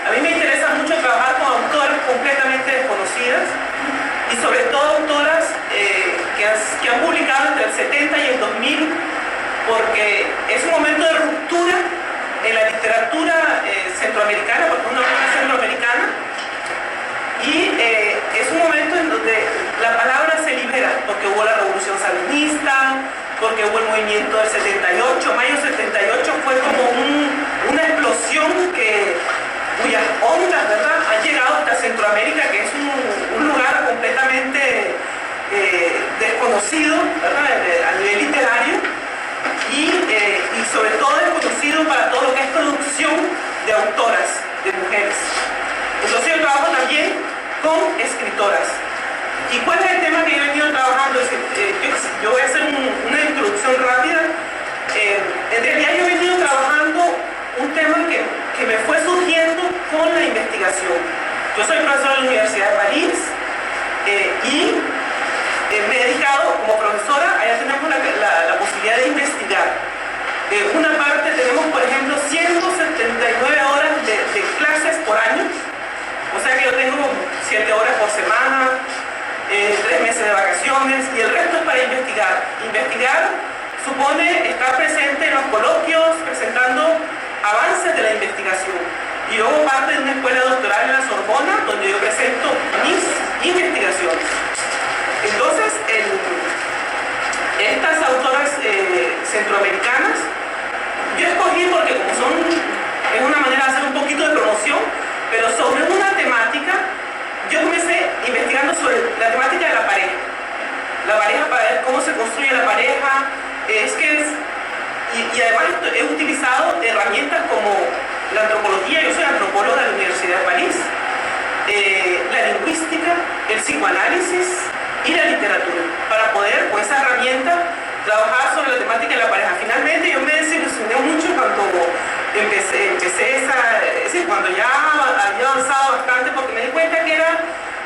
A mí me interesa mucho trabajar con autores completamente desconocidas y sobre todo autoras que han publicado entre el 70 y el 2000, porque es un momento de ruptura en la literatura centroamericana, porque es una obra centroamericana, y es un momento en donde la palabra se libera, porque hubo la revolución sandinista, porque hubo el movimiento del 78, mayo 78 fue como una explosión cuyas ondas, ¿verdad?, han llegado hasta Centroamérica, que es un lugar completamente desconocido, ¿verdad?, a nivel literario, y sobre todo desconocido para todo lo que es producción de autoras, de mujeres. Entonces yo trabajo también con escritoras. ¿Y cuál es el tema que yo he venido trabajando? yo voy a hacer una introducción rápida. En realidad yo he venido trabajando un tema que me fue surgiendo con la investigación. Yo soy profesor de la Universidad de París y me he dedicado como profesora, allá tenemos la posibilidad de investigar. Una parte tenemos, por ejemplo, 179 horas de clases por año, o sea que yo tengo 7 horas por semana, 3 meses de vacaciones y el resto es para investigar. Investigar supone estar presente en los coloquios, presentando avances de la investigación. Y yo hago parte de una escuela doctoral en la Sorbona, donde yo presento mis investigaciones. Entonces, estas autoras centroamericanas, yo escogí porque como es una manera de hacer un poquito de promoción, pero sobre una temática, yo comencé investigando sobre la temática de la pareja. La pareja para ver cómo se construye la pareja, y además he utilizado herramientas como la antropología, yo soy antropóloga de la Universidad de París, la lingüística, el psicoanálisis y la literatura, para poder con esa herramienta trabajar sobre la temática de la pareja. Finalmente yo me desilusioné mucho cuando empecé cuando ya había avanzado bastante, porque me di cuenta que era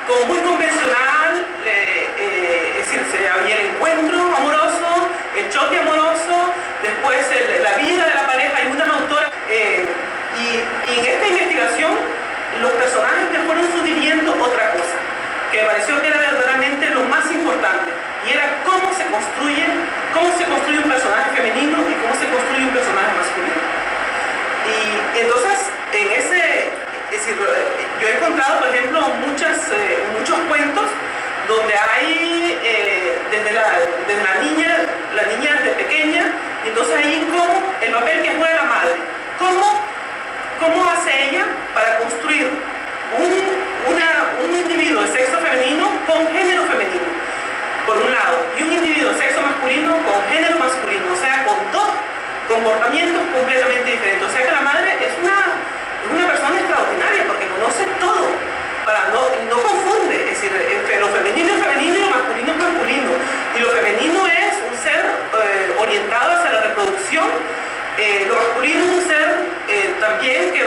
como muy convencional, es decir, había el encuentro amoroso, el choque amoroso, después la vida de la pareja. Hay una autora y en esta investigación los personajes me fueron sugiriendo otra cosa que me pareció que era verdaderamente lo más importante, y era cómo se construye un personaje femenino y cómo se construye un personaje masculino. Y entonces yo he encontrado, por ejemplo, muchos cuentos donde hay desde la niña desde pequeña, y entonces ahí como el papel que juega la madre, cómo hace ella para construir un individuo de sexo femenino con género femenino, por un lado, y un individuo de sexo masculino con género masculino, o sea, con dos comportamientos completamente diferentes. O sea que la madre es una persona extraordinaria porque conoce todo, no confunde, es decir, lo femenino es femenino y lo masculino es masculino, y lo femenino es un ser orientado hacia la reproducción, lo masculino es un ser también que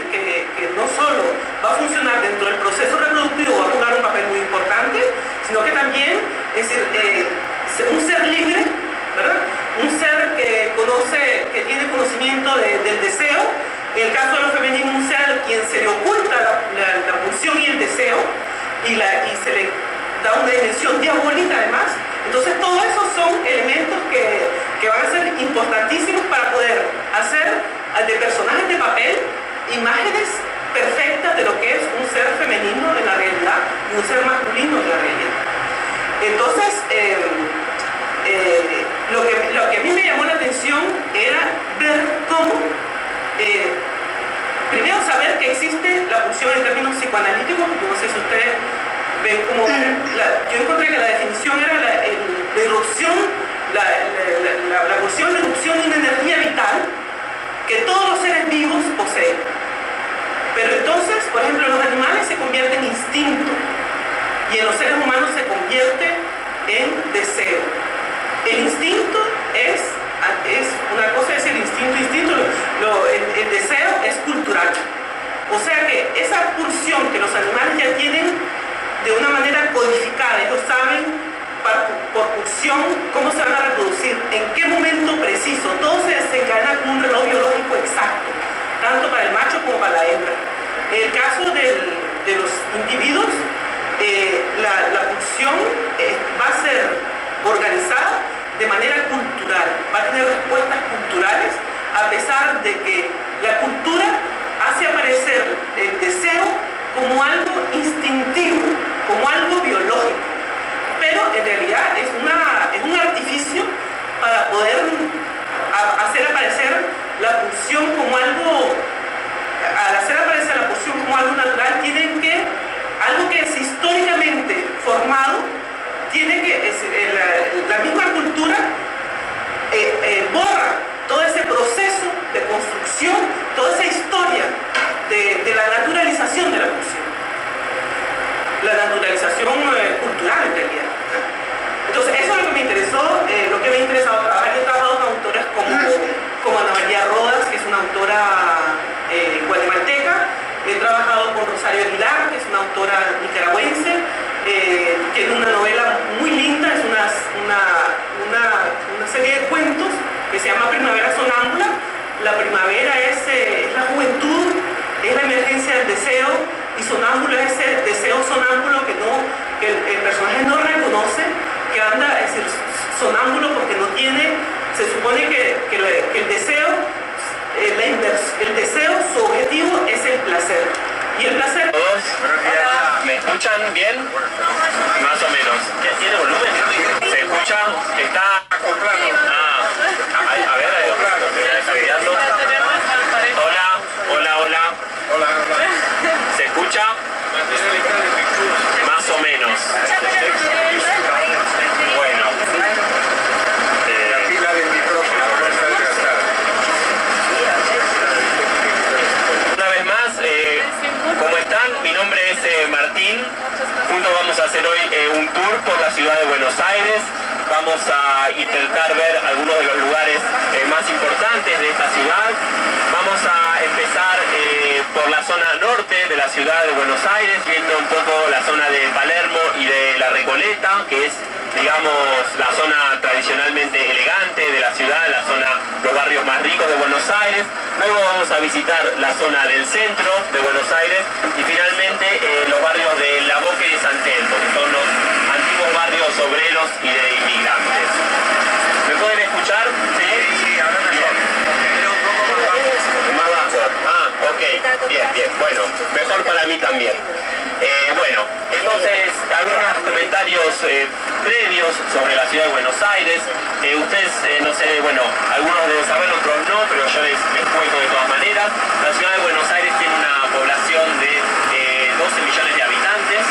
que no solo va a funcionar dentro del proceso reproductivo, va a jugar un papel muy importante, sino que también es un ser libre, ¿verdad? Un ser que tiene conocimiento del deseo. En el caso de lo femenino, un ser a quien se le oculta la pulsión y el deseo, y se le da una dimensión diabólica además. Entonces todos esos son elementos que van a ser importantísimos para poder hacer de personajes de papel imágenes perfectas de lo que es un ser femenino en la realidad y un ser masculino en la realidad. Entonces, lo que a mí me llamó la atención era ver cómo, primero saber que existe la pulsión en términos psicoanalíticos. Yo no sé si ustedes ven cómo, yo encontré que la definición era la irrupción, la pulsión de irrupción de una energía vital que todos los seres vivos poseen. Pero entonces, por ejemplo, en los animales se convierte en instinto y en los seres humanos se convierte en deseo. El instinto es una cosa, es el instinto, el deseo es cultural. O sea que esa pulsión que los animales ya tienen de una manera codificada, ellos saben por pulsión cómo se van a reproducir, en qué momento preciso, todo se desencadena con un reloj biológico exacto, tanto para el macho como para la hembra. En el caso de los individuos, la pulsión va a ser organizada de manera cultural, va a tener respuestas culturales, a pesar de que la cultura hace aparecer el deseo como algo instintivo, como algo biológico, pero en realidad es un artificio para poder hacer aparecer la pulsión como algo. Al hacer aparecer la pulsión como algo natural, algo que es históricamente formado, la misma cultura borra todo ese proceso de construcción, toda esa historia de la naturalización de la pulsión, la naturalización cultural en realidad. Entonces eso es lo que me me interesó, lo que me ha interesado trabajar. Yo he trabajado con autoras como Ana María Rodas, que es una autora guatemalteca. He trabajado con Rosario Aguilar, que es una autora nicaragüense. Tiene una novela muy linda, es una serie de cuentos que se llama Primavera Sonámbula. La primavera es la juventud, es la emergencia del deseo, y sonámbulo es ese deseo sonámbulo que el personaje no reconoce, que anda, es decir, sonámbulo porque no tiene, se supone que el deseo, el deseo, su objetivo es el placer. Y el placer... ¿Todos? ¿Me escuchan bien? Más o menos. ¿Tiene volumen? ¿Se escucha? ¿Está acoplado? A ver, está mirando. Hola. ¿Se escucha? Más o menos. Bueno. Una vez más, ¿cómo están? Mi nombre es Martín. Juntos vamos a hacer hoy un tour por la ciudad de Buenos Aires. Vamos a intentar ver algunos de los lugares más importantes de esta ciudad. Vamos a empezar por la zona norte de la ciudad de Buenos Aires, viendo un poco la zona de Palermo y de La Recoleta, que es, digamos, la zona tradicionalmente elegante de la ciudad, los barrios más ricos de Buenos Aires. Luego vamos a visitar la zona del centro de Buenos Aires y finalmente los barrios de La Boca y de San Telmo, que son los antiguos barrios obreros y de inmigrantes. ¿Me pueden escuchar? Sí, ahora mejor. Más bajo. Ok, bien, bueno, mejor para mí también. Bueno, entonces, algunos comentarios previos sobre la ciudad de Buenos Aires. Ustedes, no sé, bueno, algunos deben saber, otros no, pero yo les cuento de todas maneras. La ciudad de Buenos Aires tiene una población de 12 millones de habitantes.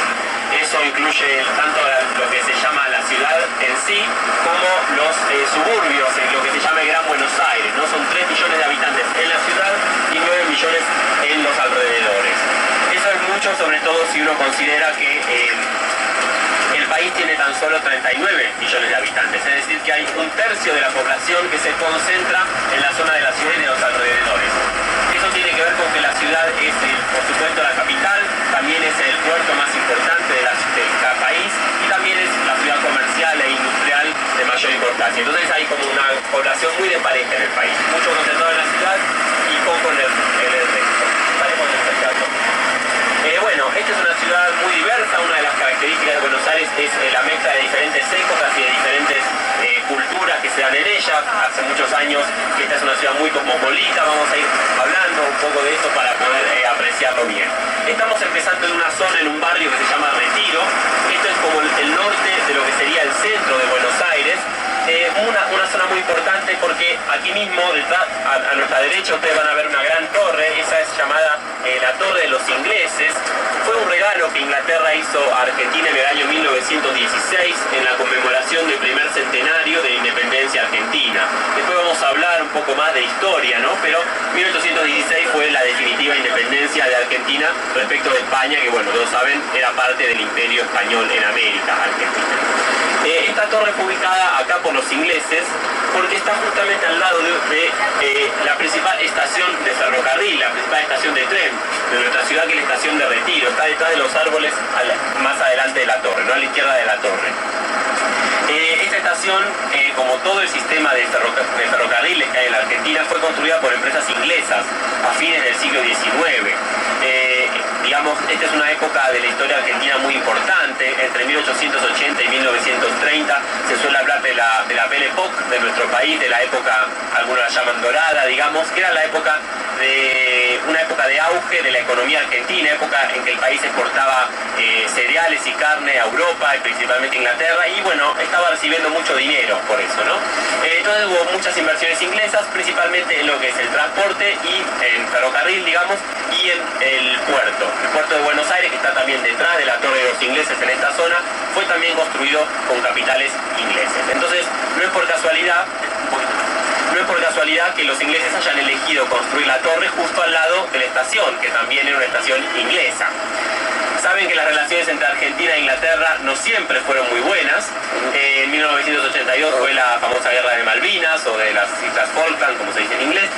Eso incluye tanto lo que se llama la ciudad en sí, como los suburbios, lo que se llama el Gran Buenos Aires, ¿no? Son 3 millones de habitantes en la ciudad y 9 millones en los alrededores. Eso es mucho, sobre todo si uno considera que el país tiene tan solo 39 millones de habitantes, es decir, que hay un tercio de la población que se concentra en la zona de la ciudad y de los alrededores. Eso tiene que ver con que la ciudad es, por supuesto, la capital, también es el puerto más importante del país y también es la ciudad comercial e industrial de mayor importancia. Entonces hay como una población muy despareja en el país, mucho concentrado en la ciudad y poco en el resto. Estaremos destacando. Bueno, esta es una ciudad muy diversa. Una de las características de Buenos Aires es la mezcla de diferentes épocas y de diferentes culturas que se dan en ella. Hace muchos años que esta es una ciudad muy cosmopolita. Vamos a ir hablando un poco de esto para poder apreciarlo bien. Estamos empezando en una zona, en un barrio que se llama Retiro. Esto es como el norte de lo que sería el centro de Buenos Aires. Una zona muy importante porque aquí mismo, detrás, a nuestra derecha, ustedes van a ver una gran torre. Esa es llamada la Torre de los Ingleses. Fue un regalo que Inglaterra hizo a Argentina en el año 1916 en la conmemoración del primer centenario de la independencia argentina. Después vamos a hablar un poco más de historia, ¿no? Pero 1816 fue la definitiva independencia de Argentina respecto de España, que bueno, todos saben, era parte del imperio español en América, Argentina. Esta torre fue ubicada acá por los ingleses porque está justamente al lado de la principal estación de ferrocarril, la principal estación de tren de nuestra ciudad, que es la estación de Retiro. Está detrás de los árboles más adelante de la torre, no a la izquierda de la torre. Esta estación, como todo el sistema de ferrocarriles que hay en la Argentina, fue construida por empresas inglesas a fines del siglo XIX. Digamos, esta es una época de la historia argentina muy importante. Entre 1880 y 1930 se suele hablar de la Belle Époque de nuestro país, de la época, algunos la llaman dorada, digamos, que era la época una época de auge de la economía argentina, época en que el país exportaba cereales y carne a Europa y principalmente a Inglaterra, y bueno, estaba recibiendo mucho dinero por eso, ¿no? Entonces hubo muchas inversiones inglesas, principalmente en lo que es el transporte y en ferrocarril, digamos, y en el puerto de Buenos Aires, que está también detrás de la Torre de los Ingleses en esta zona, fue también construido con capitales ingleses. Entonces, no es por casualidad que los ingleses hayan elegido construir la torre justo al lado de la estación, que también era una estación inglesa. Saben que las relaciones entre Argentina e Inglaterra no siempre fueron muy buenas. En 1982 fue la famosa guerra de Malvinas o de las Islas Falkland, como se dice en inglés.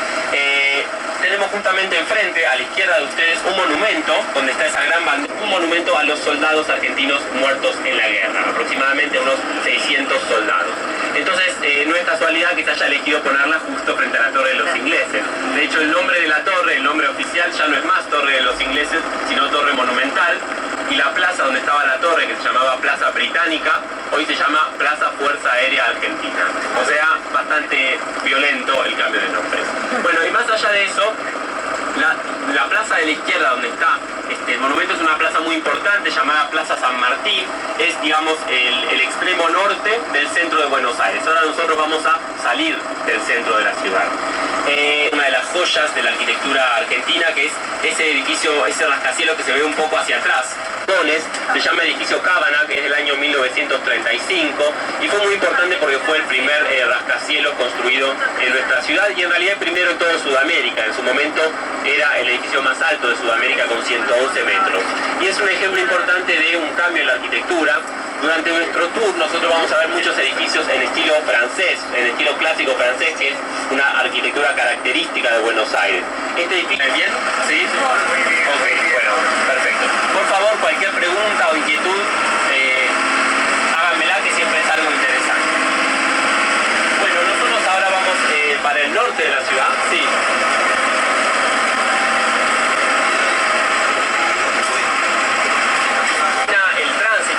Tenemos justamente enfrente, a la izquierda de ustedes, un monumento donde está esa gran bandera, un monumento a los soldados argentinos muertos en la guerra, aproximadamente unos 600 soldados. Entonces, no es casualidad que se haya elegido ponerla justo frente a la Torre de los Ingleses. De hecho, el nombre de la torre, el nombre oficial, ya no es más Torre de los Ingleses, sino Torre Monumental. Y la plaza donde estaba la torre, que se llamaba Plaza Británica, hoy se llama Plaza Fuerza Aérea Argentina. O sea, bastante violento el cambio de nombres. Bueno, y más allá de eso, la plaza de la izquierda donde está el monumento es una plaza muy importante llamada Plaza San Martín. Es, digamos, el extremo norte del centro de Buenos Aires. Ahora nosotros vamos a salir del centro de la ciudad. Una de las joyas de la arquitectura argentina, que es ese edificio, ese rascacielos que se ve un poco hacia atrás. Se llama edificio Cábana, que es del año 1935 y fue muy importante porque fue el primer rascacielos construido en nuestra ciudad y en realidad el primero en toda Sudamérica. En su momento era el edificio más alto de Sudamérica con 111 metros. Y es un ejemplo importante de un cambio en la arquitectura. Durante nuestro tour nosotros vamos a ver muchos edificios en estilo francés, en estilo clásico francés, que es una arquitectura característica de Buenos Aires. ¿Este edificio es bien? ¿Sí? Ok, bueno, perfecto. Por favor, cualquier pregunta o inquietud, háganmela, que siempre es algo interesante. Bueno, nosotros ahora vamos para el norte de la ciudad. Sí.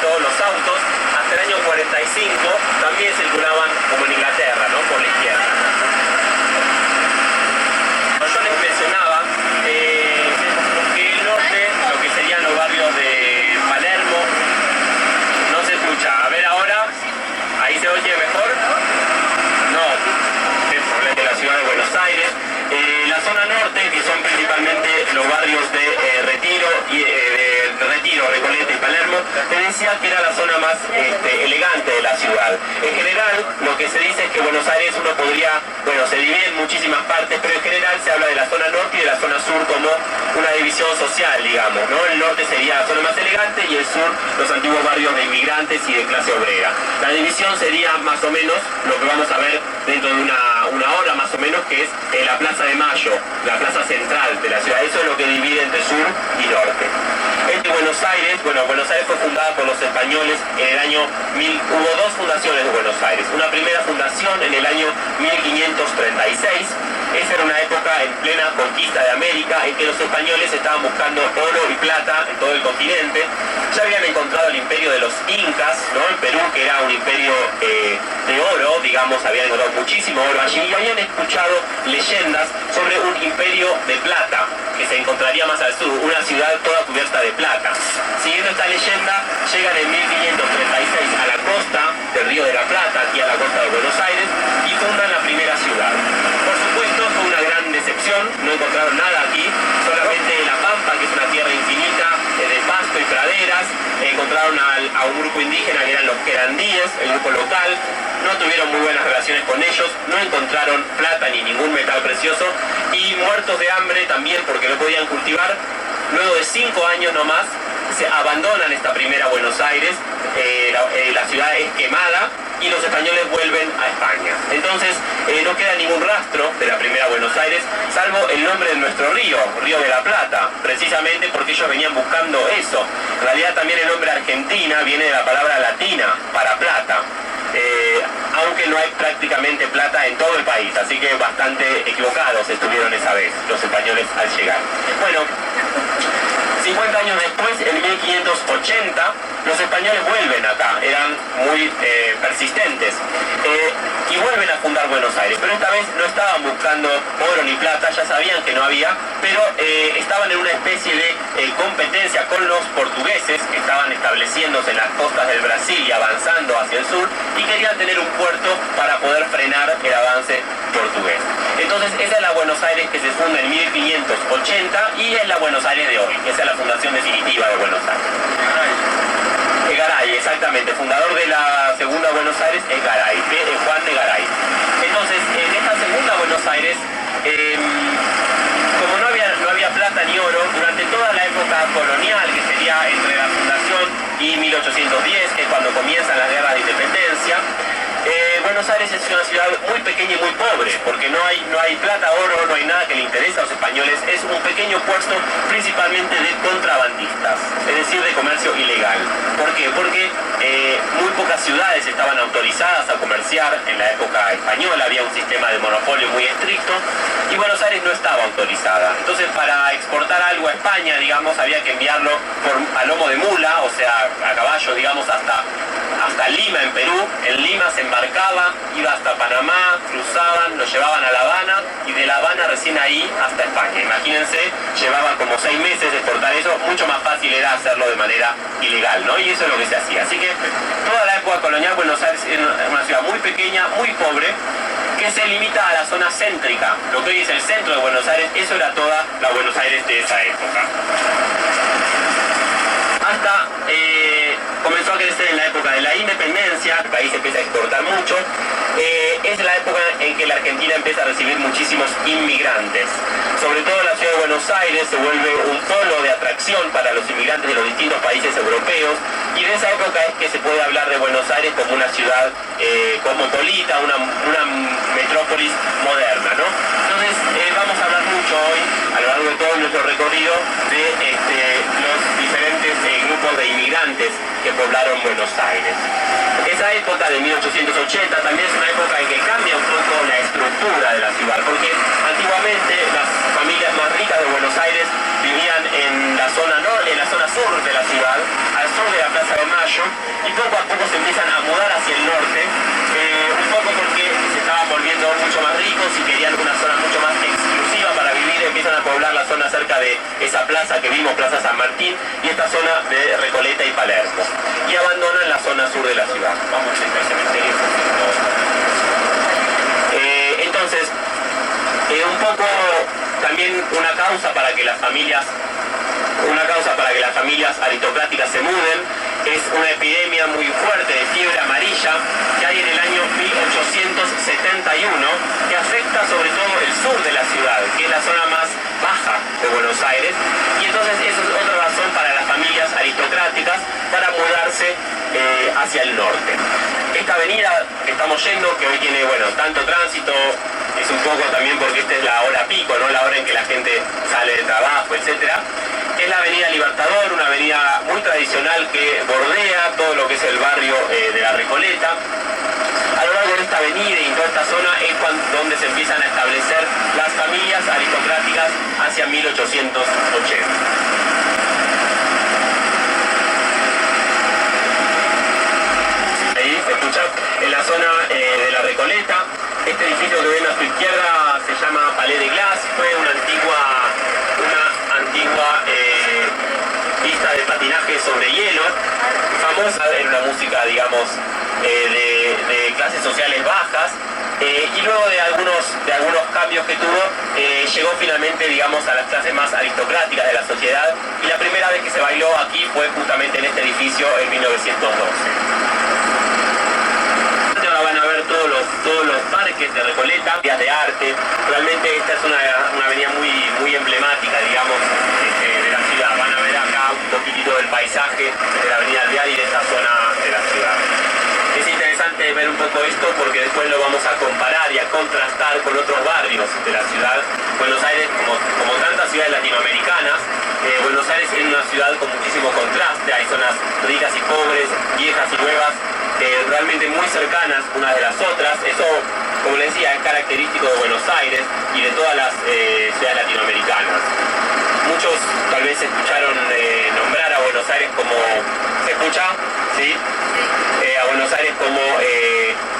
Los autos hasta el año 45 también circulaban como en Inglaterra, ¿no? Por la izquierda. Yo les mencionaba que el norte, lo que serían los barrios de Palermo, no se escucha. A ver ahora, ¿ahí se oye mejor? No, es problema de la ciudad de Buenos Aires. La zona norte, que son principalmente los barrios de Retiro y Recoleta y Palermo, te decía que era la zona más elegante de la ciudad. En general, lo que se dice es que Buenos Aires uno podría, bueno, se divide en muchísimas partes, pero en general se habla de la zona norte y de la zona sur como una división social, digamos, ¿no? El norte sería la zona más elegante y el sur los antiguos barrios de inmigrantes y de clase obrera. La división sería más o menos lo que vamos a ver dentro de una hora más o menos, que es la Plaza de Mayo, la plaza central de la ciudad. Eso es lo que divide entre sur y norte. Buenos Aires, bueno, Buenos Aires fue fundada por los españoles en el año 1000, hubo dos fundaciones de Buenos Aires. Una primera fundación en el año 1536. Esa era una época en plena conquista de América en que los españoles estaban buscando oro y plata en todo el continente. Ya habían encontrado el imperio de los incas, ¿no? En Perú, que era un imperio de oro, digamos, habían encontrado muchísimo oro allí y habían escuchado leyendas sobre un imperio de plata que se encontraría más al sur, una ciudad toda cubierta de plata. Siguiendo esta leyenda, llegan en 1536 a la costa del Río de la Plata, aquí a la costa de Buenos Aires, y fundan la primera ciudad. Por supuesto, fue una gran decepción, no encontraron nada aquí, solamente La Pampa, que es una tierra infinita de pasto y praderas. Encontraron a un grupo indígena que eran los querandíes, el grupo local. No tuvieron muy buenas relaciones con ellos, no encontraron plata ni ningún metal precioso y muertos de hambre también porque no podían cultivar. Luego de 5 años nomás se abandonan esta primera Buenos Aires, la ciudad es quemada y los españoles vuelven a España. Entonces no queda ningún rastro de la primera Buenos Aires, salvo el nombre de nuestro río, Río de la Plata, precisamente porque ellos venían buscando eso. En realidad también el nombre Argentina viene de la palabra latina, para plata. Aunque no hay prácticamente plata en todo el país, así que bastante equivocados estuvieron esa vez los españoles al llegar. Bueno, 50 años después, en 1580, los españoles vuelven acá, eran muy persistentes, y vuelven a fundar Buenos Aires, pero esta vez no estaban buscando oro ni plata, ya sabían que no había, pero estaban en una especie de competencia con los portugueses, que estaban estableciéndose en las costas del Brasil y avanzando hacia el sur, y querían tener un puerto para poder frenar el avance portugués. Entonces esa es la Buenos Aires que se funda en 1580 y es la Buenos Aires de hoy. Esa es la fundación definitiva de Buenos Aires. Garay, exactamente, fundador de la segunda Buenos Aires es Garay, Juan de Garay. Entonces en esta segunda Buenos Aires, como no había plata ni oro, durante toda toda la época colonial, que sería entre la fundación y 1810, que es cuando comienzan las guerras de independencia, Buenos Aires es una ciudad muy pequeña y muy pobre, porque no hay plata, oro, no hay nada que le interese a los españoles. Es un pequeño puerto principalmente de contrabandistas, es decir, de comercio ilegal. ¿Por qué? Porque muy pocas ciudades estaban autorizadas a comerciar en la época española, había un sistema de monopolio muy estricto y Buenos Aires no estaba autorizada. Entonces, para exportar algo a España, digamos, había que enviarlo a lomo de mula, o sea, a caballo, digamos, hasta Lima, en Perú. En Lima se embarcaba, iba hasta Panamá, cruzaban, lo llevaban a La Habana y de La Habana recién ahí hasta España. Imagínense, llevaba como 6 meses de exportar eso, mucho más fácil era hacerlo de manera ilegal, ¿no? Y eso es lo que se hacía. Así que toda la época colonial Buenos Aires era una ciudad muy pequeña, muy pobre, que se limita a la zona céntrica. Lo que hoy es el centro de Buenos Aires, eso era toda la Buenos Aires de esa época. Hasta comenzó a crecer en la época de la independencia, el país empieza a exportar mucho, es la época en que la Argentina empieza a recibir muchísimos inmigrantes. Sobre todo la ciudad de Buenos Aires se vuelve un polo de atracción para los inmigrantes de los distintos países europeos, y de esa época es que se puede hablar de Buenos Aires como una ciudad cosmopolita, una metrópolis moderna, ¿no? Entonces vamos a hablar mucho hoy, a lo largo de todo nuestro recorrido, de los diferentes grupos de inmigrantes que poblaron Buenos Aires. Esa época de 1880 también es una época en que cambia un poco la estructura de la ciudad, porque antiguamente las familias más ricas de Buenos Aires vivían en la zona sur de la ciudad, al sur de la Plaza de Mayo, y poco a poco se empiezan a mudar hacia el norte, un poco porque se estaban volviendo mucho más ricos y querían una zona mucho más exclusiva para vivir. Empiezan a poblar la zona cerca de esa plaza que vimos, Plaza San Martín, y esta zona de Recoleta y Palermo, y abandonan la zona sur de la ciudad. Vamos a este cementerio. Entonces, un poco también una causa para que las familias aristocráticas se muden es una epidemia muy fuerte de fiebre amarilla que hay en el año 1871, que afecta sobre todo el sur de la ciudad, que es la zona más baja de Buenos Aires, y entonces eso es otra razón para las familias aristocráticas para mudarse hacia el norte. Esta avenida que estamos yendo, que hoy tiene, bueno, tanto tránsito, es un poco también porque esta es la hora pico, ¿no? La hora en que la gente sale de trabajo, etcétera. Es la avenida Libertador, una avenida muy tradicional que bordea todo lo que es el barrio de la Recoleta. A lo largo de esta avenida y en toda esta zona es donde se empiezan a establecer las familias aristocráticas hacia 1880. Ahí se escucha en la zona de la Recoleta. Este edificio que ven a su izquierda se llama Palais de Glace, fue una antigua pista de patinaje sobre hielo, famosa en una música, digamos, de clases sociales bajas, y luego de algunos cambios que tuvo, llegó finalmente, digamos, a las clases más aristocráticas de la sociedad, y la primera vez que se bailó aquí fue justamente en este edificio en 1912. Van a ver todos los parques de Recoleta, días de arte. Realmente esta es una avenida muy emblemática, digamos, de la ciudad. Van a ver acá un poquitito del paisaje de la avenida Alvear y de esta zona de la ciudad. Es interesante ver un poco esto porque después lo vamos a comparar y a contrastar con otros barrios de la ciudad. Buenos Aires, como tantas ciudades latinoamericanas, Buenos Aires es una ciudad con muchísimo contraste. Hay zonas ricas y pobres, viejas y nuevas, realmente muy cercanas unas de las otras. Eso, como les decía, es característico de Buenos Aires y de todas las ciudades latinoamericanas. Muchos tal vez escucharon nombrar a Buenos Aires como... ¿Se escucha? ¿Sí? A Buenos Aires como...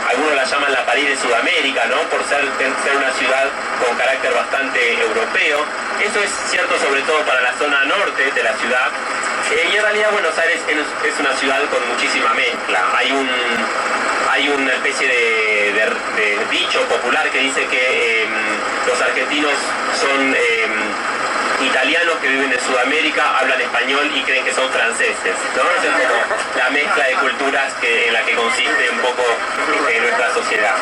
algunos la llaman la París de Sudamérica, ¿no? Por ser una ciudad con carácter bastante europeo. Eso es cierto sobre todo para la zona norte de la ciudad. Y en realidad Buenos Aires es una ciudad con muchísima mezcla. Hay una especie de dicho popular que dice que los argentinos son italianos que viven en Sudamérica, hablan español y creen que son franceses, ¿no? Esa es como la mezcla de culturas en la que consiste un poco nuestra sociedad.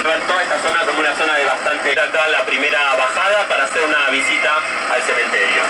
ver toda esta zona como una zona de bastante... Acá la primera bajada para hacer una visita al cementerio.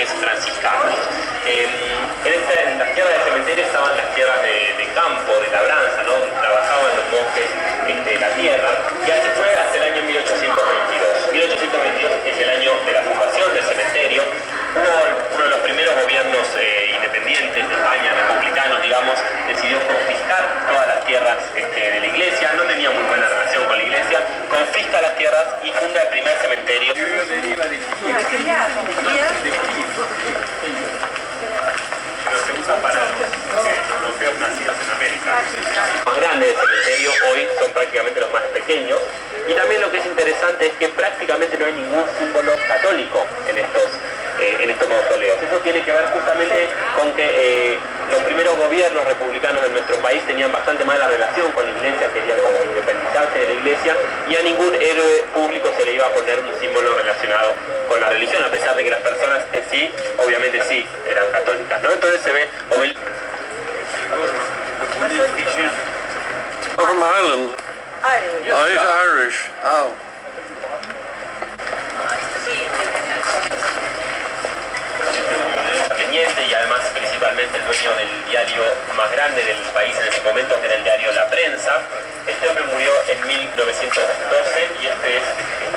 Franciscanos. En las tierras del cementerio estaban las tierras de campo, de labranza, ¿no? Trabajaban los monjes la tierra, y así fue hasta el año 1822. 1822 es el año de la fundación del cementerio. Uno de los primeros gobiernos independientes de España, republicanos, digamos, decidió confiscar todas las tierras de la iglesia. No tenía muy buena relación con la iglesia, confisca las tierras y funda el primer cementerio. Se usa para los europeos nacidos en América. Los más grandes del cementerio hoy son prácticamente los más pequeños, y también lo que es interesante es que prácticamente no hay ningún símbolo católico en estos mausoleos. Eso tiene que ver justamente con que los primeros gobiernos republicanos de nuestro país tenían bastante mala relación con la iglesia, querían como independizarse de la iglesia, y a ningún héroe público se le iba a poner un símbolo relacionado con la religión, a pesar de que las personas en sí, obviamente sí, eran católicas, ¿no? Entonces se ve... From Ireland. Irish. Oh, he's Irish. Oh. Y además principalmente el dueño del diario más grande del país en ese momento, que era el diario La Prensa. Este hombre murió en 1912 y este es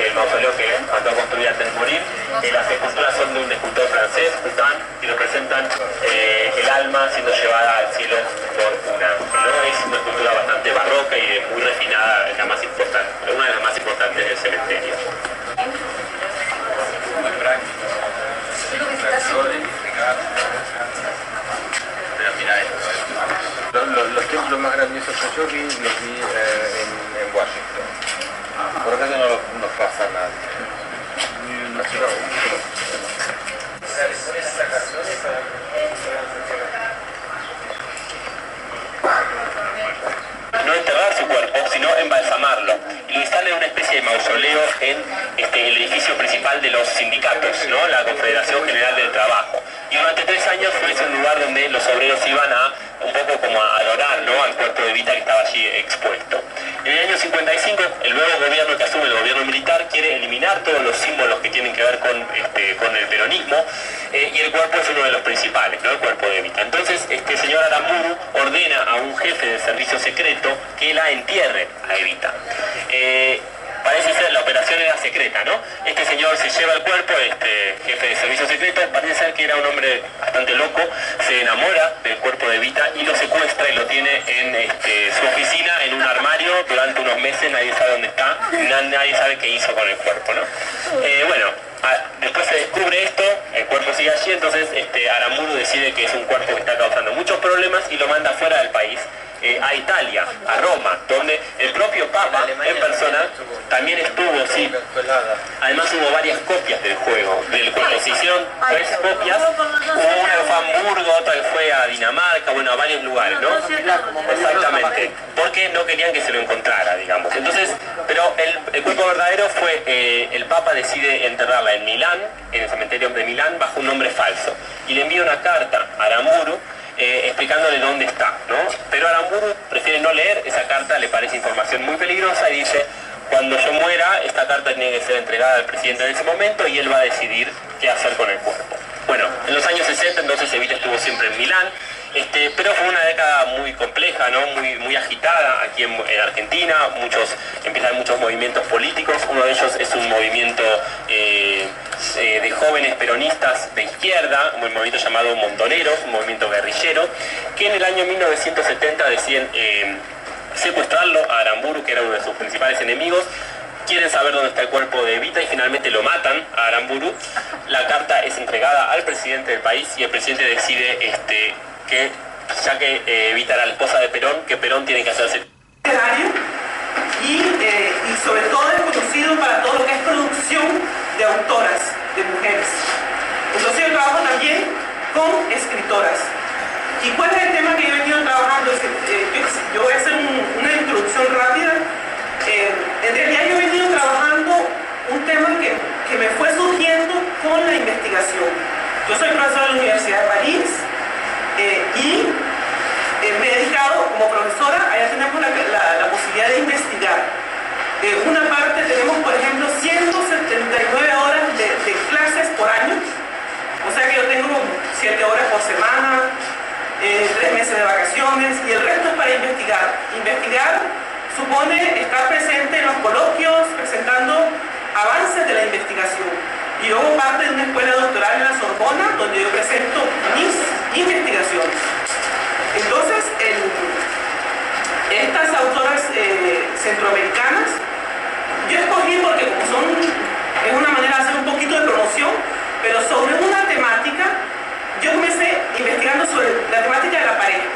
el mausoleo que mandó a construir antes de morir. Las esculturas son de un escultor francés, Coutan, y representan el alma siendo llevada al cielo por un ángel, ¿no? Es una escultura bastante barroca y muy refinada, la más importante, una de las más importantes del cementerio. Muy práctico. Pero mira esto. Los templos más grandiosos que yo vi, los vi en Washington. Por acá no pasa nada. No enterrar su cuerpo, sino embalsamarlo. Y lo instalan en una especie de mausoleo en el edificio principal de los sindicatos, ¿no? La Confederación General del Trabajo. Y durante 3 años fue ese un lugar donde los obreros iban a un poco como a adorar, ¿no? Al cuerpo de Evita que estaba allí expuesto. En el año 55, el nuevo gobierno que asume, el gobierno militar, quiere eliminar todos los símbolos que tienen que ver con el peronismo, y el cuerpo es uno de los principales, ¿no? El cuerpo de Evita. Entonces, este señor Aramburu ordena a un jefe de servicio secreto que la entierre a Evita. Parece ser, la operación era secreta, ¿no? Este señor se lleva el cuerpo, jefe de servicio secreto, parece ser que era un hombre bastante loco, se enamora del cuerpo de Evita y lo secuestra y lo tiene en su oficina, en un armario, durante unos meses. Nadie sabe dónde está, nadie sabe qué hizo con el cuerpo, ¿no? Después se descubre esto, el cuerpo sigue allí, entonces Aramburu decide que es un cuerpo que está causando muchos problemas y lo manda fuera del país. A Italia, a Roma, donde el propio Papa en persona también estuvo, sí. Además hubo varias copias del cuerpo, se hicieron 3 copias, hubo una que fue a Hamburgo, otra que fue a Dinamarca, bueno, a varios lugares, ¿no? Exactamente, porque no querían que se lo encontrara, digamos. Entonces, pero el cuerpo verdadero fue, el Papa decide enterrarla en Milán, en el cementerio de Milán, bajo un nombre falso, y le envía una carta a Aramburu, explicándole dónde está, ¿no? Pero Aramburu prefiere no leer esa carta, le parece información muy peligrosa y dice: cuando yo muera, esta carta tiene que ser entregada al presidente en ese momento y él va a decidir qué hacer con el cuerpo. Bueno, en los años 60 entonces Evita estuvo siempre en Milán, pero fue una década muy compleja, ¿no? Muy agitada aquí en Argentina. Empiezan muchos movimientos políticos. Uno de ellos es un movimiento de jóvenes peronistas de izquierda, un movimiento llamado Montoneros, un movimiento guerrillero, que en el año 1970 deciden secuestrarlo a Aramburu, que era uno de sus principales enemigos. Quieren saber dónde está el cuerpo de Evita y finalmente lo matan a Aramburu. La carta es entregada al presidente del país y el presidente decide que, ya que Evita era la esposa de Perón, que Perón tiene que hacerse y sobre todo es conocido para todo lo que es producción de autoras. mujeres. Entonces yo trabajo también con escritoras. ¿Y cuál es el tema que yo he venido trabajando? Yo voy a hacer una introducción rápida. En realidad yo he venido trabajando un tema que me fue surgiendo con la investigación. Yo soy profesora de la Universidad de París y me he dedicado como profesora, allá tenemos la posibilidad de investigar. Una parte tenemos, por ejemplo, 179 horas de clases por año, o sea que yo tengo 7 horas por semana, 3 meses de vacaciones, y el resto es para investigar. Investigar supone estar presente en los coloquios, presentando avances de la investigación. Y yo hago parte de una escuela doctoral en la Sorbona, donde yo presento mis investigaciones. Entonces, estas autoras centroamericanas, yo escogí porque como es una manera de hacer un poquito de promoción, pero sobre una temática, yo comencé investigando sobre la temática de la pareja.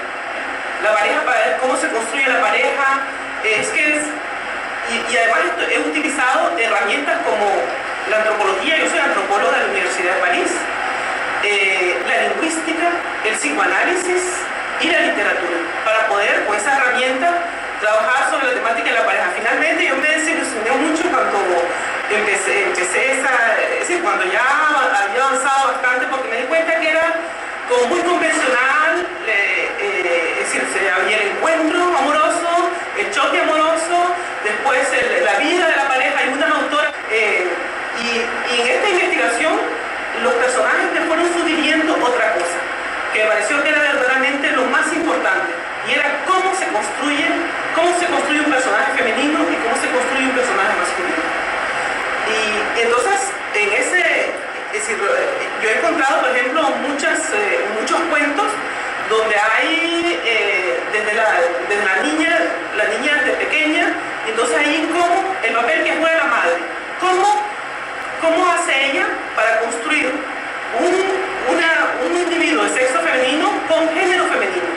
La pareja, para ver cómo se construye la pareja, y además he utilizado herramientas como la antropología. Yo soy antropóloga de la Universidad de París, la lingüística, el psicoanálisis y la literatura, para poder con esa herramienta trabajar sobre la temática de la pareja. Finalmente yo me desilusioné mucho cuando cuando ya había avanzado bastante, porque me di cuenta que era como muy convencional, había el encuentro amoroso, el choque amoroso, después la vida de la pareja. Hay unas autoras, y en esta investigación los personajes me fueron sugiriendo otra cosa, que me pareció que era verdaderamente lo más importante, y era cómo se construye un personaje femenino y cómo se construye un personaje masculino. Y entonces, yo he encontrado, por ejemplo, muchos cuentos donde hay desde la niña desde pequeña, entonces ahí cómo el papel que juega la madre, cómo hace ella para construir un individuo de sexo femenino con género femenino,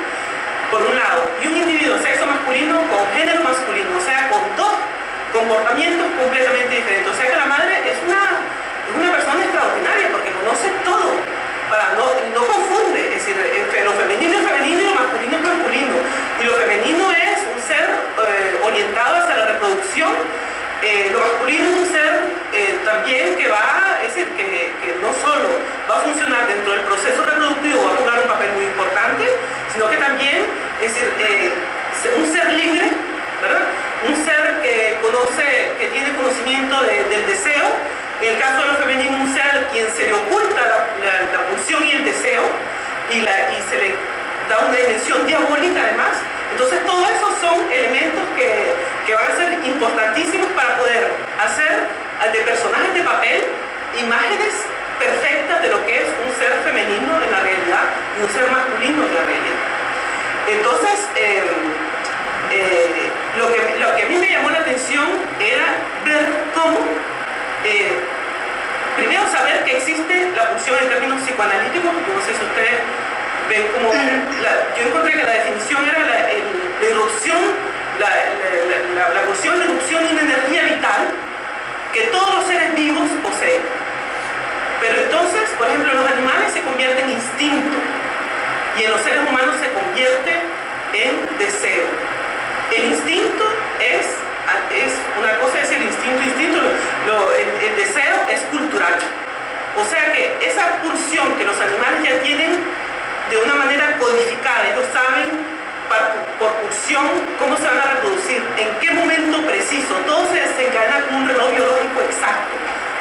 por un lado, y un individuo de sexo masculino con género masculino, o sea, con dos comportamientos completamente diferentes. O sea que la madre es una persona extraordinaria porque conoce todo, no confunde, es decir, lo femenino es femenino y lo masculino es masculino, y lo femenino es un ser orientado hacia la reproducción, lo masculino es un ser también que no solo va a funcionar dentro del proceso reproductivo, va a jugar un papel muy importante, sino que también es un ser libre, ¿verdad? Un ser que tiene conocimiento del deseo. En el caso de lo femenino, un ser a quien se le oculta la pulsión y el deseo, y se le da una dimensión diabólica además. Entonces todos esos son elementos que van a ser importantísimos para poder hacer de personajes de papel imágenes perfectas de lo que es un ser femenino en la realidad y un ser masculino en la realidad. Entonces, lo que a mí me llamó la atención era ver cómo, primero saber que existe la pulsión en términos psicoanalíticos, porque no sé si ustedes ven cómo, yo encontré que la definición era la erupción, la pulsión de erupción de una energía vital que todos los seres vivos poseen. Pero entonces, por ejemplo, en los animales se convierte en instinto, y en los seres humanos se convierte en deseo. El instinto es una cosa, es el instinto, el deseo es cultural. O sea que esa pulsión que los animales ya tienen de una manera codificada, ellos saben por pulsión cómo se van a reproducir, en qué momento preciso, todo se desencadena con un reloj biológico exacto,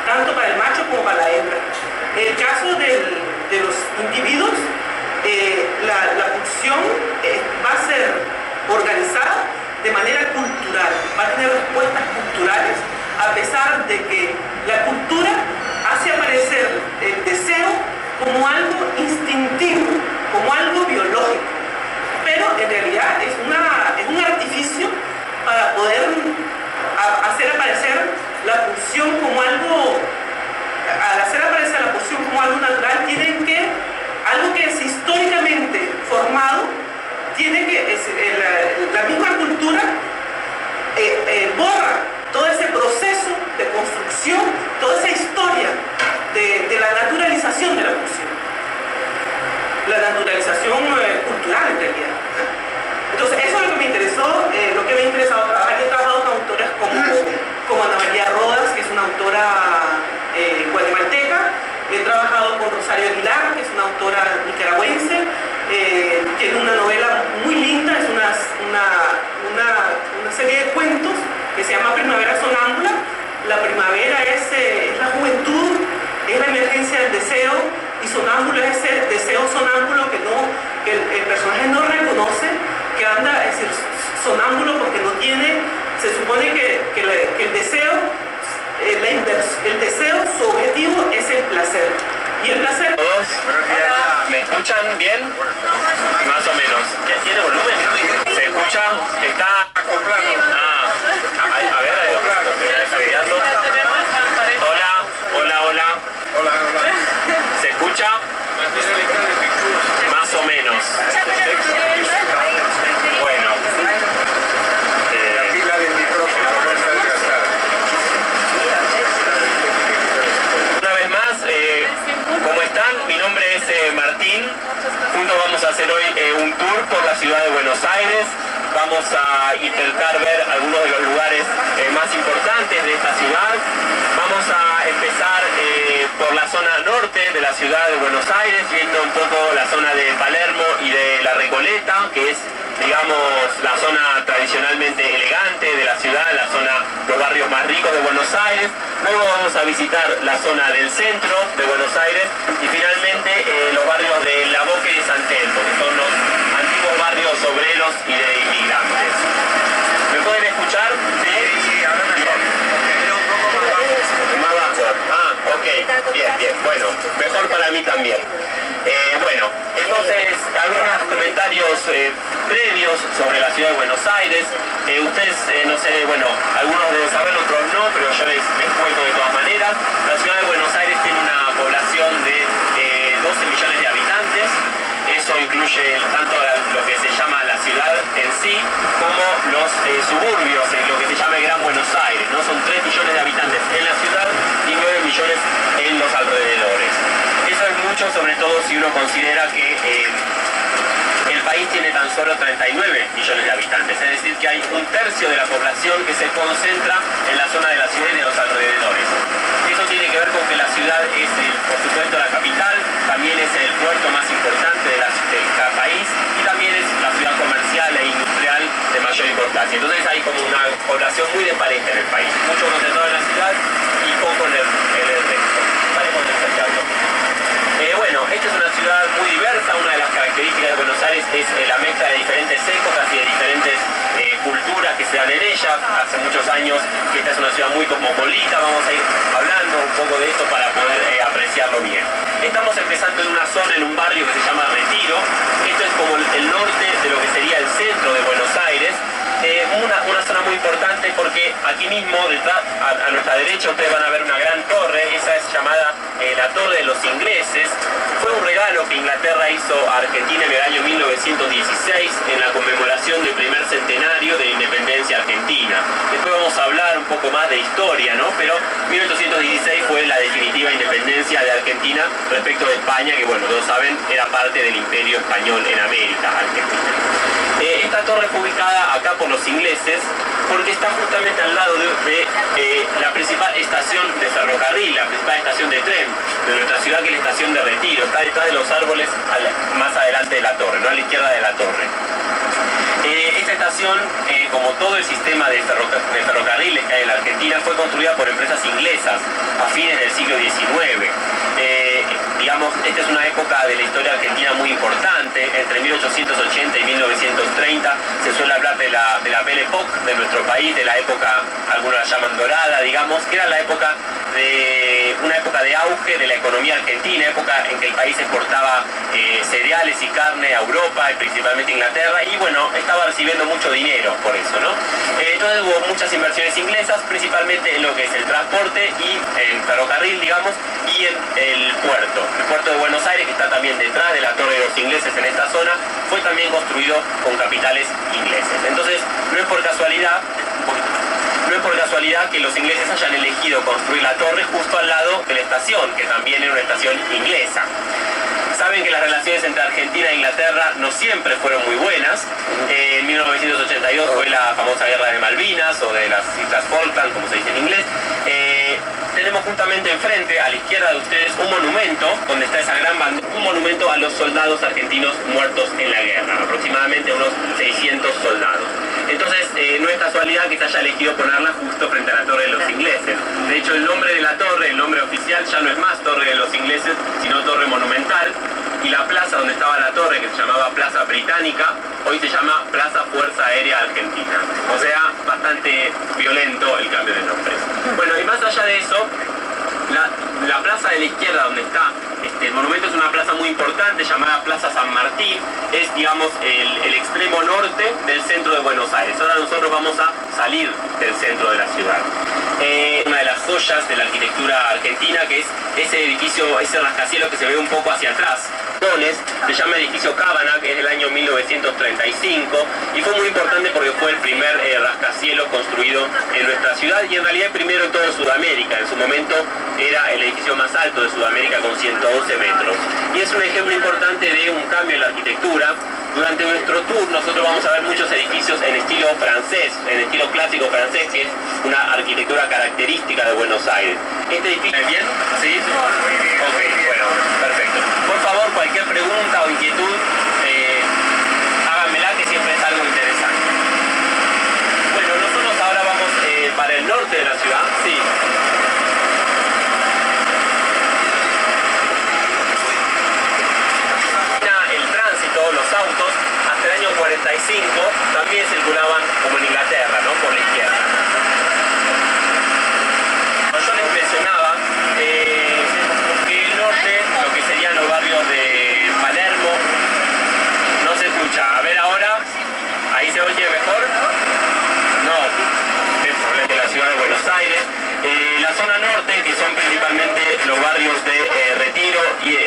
tanto para el macho como para la hembra. En el caso de los individuos, la pulsión va a ser organizada de manera cultural, va a tener respuestas culturales, a pesar de que la cultura hace aparecer el deseo como algo instintivo, como algo biológico, pero en realidad es un artificio para poder hacer aparecer la pulsión como algo, al hacer aparecer la pulsión como algo natural, tienen que, algo que es históricamente formado, tiene que, la misma cultura borra todo ese proceso de construcción, toda esa historia de la sonámbulo porque no tiene, se supone que el deseo, el deseo, su objetivo es el placer. Y el placer... ¿Todos? ¿Me escuchan bien? Más o menos. ¿Tiene volumen? ¿Se escucha? ¿Está acoplado? Ah, a ver, Hola. ¿Se escucha? Más o menos. Bueno. Una vez más, ¿cómo están? Mi nombre es Martín. Juntos vamos a hacer hoy un tour por la ciudad de Buenos Aires. Vamos a intentar ver algunos de los lugares más importantes de esta ciudad. Vamos a empezar por la zona norte de la ciudad de Buenos Aires, viendo un poco la zona de Palermo y de La Recoleta, que es, digamos, la zona tradicionalmente elegante de la ciudad, la zona, los barrios más ricos de Buenos Aires. Luego vamos a visitar la zona del centro de Buenos Aires y finalmente los barrios de La Boca y de San Telmo, que son los antiguos barrios obreros y de inmigrantes. ¿Me pueden escuchar? Sí, más bajo. Ah, ok, bien, bueno, mejor para mí también. Bueno, entonces, algunos comentarios previos sobre la ciudad de Buenos Aires. Ustedes, no sé, bueno, algunos deben saberlo, otros no, pero yo les cuento de todas maneras. La ciudad de Buenos Aires tiene una población de 12 millones de habitantes. Eso incluye tanto lo que se llama la ciudad en sí, como los suburbios, lo que se llama el Gran Buenos Aires, ¿no? Son 3 millones de habitantes en la ciudad y 9 millones en los alrededores. Eso es mucho, sobre todo si uno considera que el país tiene tan solo 39 millones de habitantes, es decir, que hay un tercio de la población que se concentra en la zona de la ciudad y de los alrededores. Eso tiene que ver con que la ciudad es, por supuesto, la capital, también es el puerto más importante de cada país y también es la ciudad comercial e industrial de mayor importancia. Entonces hay como una población muy despareja en el país, mucho concentrado en la ciudad y poco en el resto. Vale, con el Santiago. Bueno, esta es una ciudad muy diversa. Una de las características de Buenos Aires es la mezcla de diferentes épocas y de diferentes culturas que se dan en ella. Hace muchos años que esta es una ciudad muy cosmopolita. Vamos a ir hablando un poco de esto para poder apreciarlo bien. Estamos empezando en una zona, en un barrio que se llama Retiro. Esto es como el norte de lo que sería el centro de Buenos Aires. Una zona muy importante porque aquí mismo, detrás, a nuestra derecha, ustedes van a ver una gran torre. Esa es llamada la Torre de los Ingleses. Fue un regalo que Inglaterra hizo a Argentina en el año 1916 en la conmemoración del primer centenario de la independencia argentina. Después vamos a hablar un poco más de historia, ¿no? Pero 1816 fue la definitiva independencia de Argentina respecto de España, que, bueno, todos saben, era parte del Imperio Español en América, Argentina. Esta torre fue ubicada acá por los ingleses porque está justamente al lado de la principal estación de ferrocarril, la principal estación de tren de nuestra ciudad, que es la estación de Retiro. Está detrás de los árboles más adelante de la torre, no a la izquierda de la torre. Esta estación, como todo el sistema de ferrocarriles que hay en la Argentina, fue construida por empresas inglesas a fines del siglo XIX. Digamos, esta es una época de la historia argentina muy importante. Entre 1880 y 1930 se suele hablar de la Belle Époque de nuestro país, de la época, algunos la llaman dorada, digamos, que era la época una época de auge de la economía argentina, época en que el país exportaba cereales y carne a Europa, y principalmente a Inglaterra, y bueno, estaba recibiendo mucho dinero por eso, ¿no? Entonces hubo muchas inversiones inglesas, principalmente en lo que es el transporte y el ferrocarril, digamos, y en el puerto de Buenos Aires, que está también detrás de la Torre de los Ingleses en esta zona, fue también construido con capitales ingleses. Entonces, no es por casualidad que los ingleses hayan elegido construir la torre justo al lado de la estación, que también era una estación inglesa. Saben que las relaciones entre Argentina e Inglaterra no siempre fueron muy buenas. En 1982 fue la famosa guerra de Malvinas, o de las Islas Falkland, como se dice en inglés. Tenemos justamente enfrente, a la izquierda de ustedes, un monumento, donde está esa gran bandera, un monumento a los soldados argentinos muertos en la guerra, aproximadamente unos 600 soldados. Entonces, no es casualidad que se haya elegido ponerla justo frente a la Torre de los Ingleses. De hecho, el nombre de la torre, el nombre oficial, ya no es más Torre de los Ingleses, sino Torre Monumental. Y la plaza donde estaba la torre, que se llamaba Plaza Británica, hoy se llama Plaza Fuerza Aérea Argentina. la izquierda, donde está el monumento, es una plaza muy importante llamada Plaza San Martín. Es, digamos, el extremo norte del centro de Buenos Aires. Ahora nosotros vamos a salir del centro de la ciudad. Una de las joyas de la arquitectura argentina, que es ese edificio, ese rascacielos que se ve un poco hacia atrás. Se llama edificio Cábana, que es del año 1935, y fue muy importante porque fue el primer rascacielos construido en nuestra ciudad, y en realidad el primero en toda Sudamérica. En su momento era el edificio más alto de Sudamérica, con 112 metros. Y es un ejemplo importante de un cambio en la arquitectura. Durante nuestro tour nosotros vamos a ver muchos edificios en estilo francés, en estilo clásico francés, que es una arquitectura característica de Buenos Aires. Este edificio... ¿Bien? ¿Sí? Ok, bueno, perfecto. Por favor, cualquier pregunta o inquietud, háganmela, que siempre es algo interesante. Bueno, nosotros ahora vamos para el norte de la ciudad. Sí. Los autos hasta el año 45 también circulaban como en Inglaterra, ¿no? Por la izquierda. Yo les mencionaba que el norte, lo que serían los barrios de Palermo, no se escucha. A ver ahora, ¿ahí se oye mejor? No, es de la ciudad de Buenos Aires. La zona norte, que son principalmente los barrios de Retiro y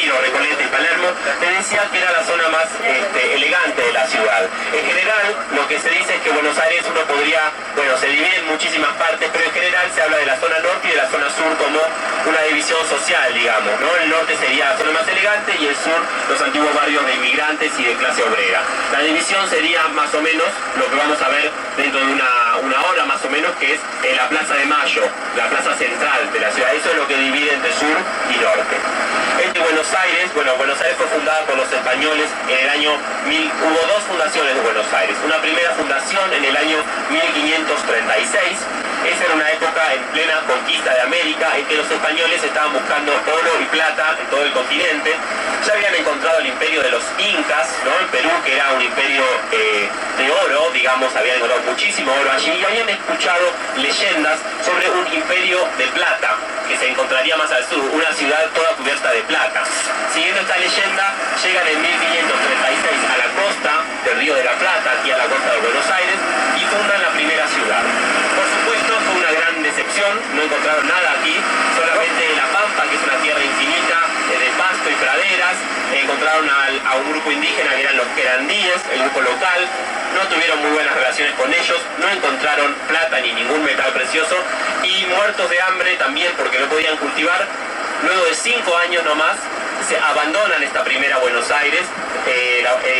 Recoleta y Palermo, te decía que era la zona más elegante de la ciudad. En general, lo que se dice es que Buenos Aires uno podría, bueno, se divide en muchísimas partes, pero en general se habla de la zona norte y de la zona sur como una división social, digamos, ¿no? El norte sería la zona más elegante y el sur los antiguos barrios de inmigrantes y de clase obrera. La división sería más o menos lo que vamos a ver dentro de una hora más o menos, que es la Plaza de Mayo, la plaza central de la ciudad. Eso es lo que divide entre sur y norte. Buenos Aires, bueno, Buenos Aires fue fundada por los españoles en el año 1000, hubo dos fundaciones de Buenos Aires. Una primera fundación en el año 1536, esa era una época en plena conquista de América, en que los españoles estaban buscando oro y plata en todo el continente. Ya habían encontrado el imperio de los incas, ¿no? En Perú, que era un imperio de oro, digamos, habían encontrado muchísimo oro allí, y habían escuchado leyendas sobre un imperio de plata que se encontraría más al sur, una ciudad toda cubierta de plata. Siguiendo esta leyenda, llegan en 1536 a la costa del Río de la Plata, aquí a la costa de Buenos Aires, y fundan la primera ciudad. Por supuesto, fue una gran decepción, no encontraron nada aquí, solamente la Pampa, que es una tierra infinita de pasto y praderas. Encontraron a un grupo indígena que eran los querandíes, el grupo local. No tuvieron muy buenas relaciones con ellos, no encontraron plata ni ningún metal precioso, y muertos de hambre también porque no podían cultivar. Luego de 5 años nomás se abandonan esta primera Buenos Aires,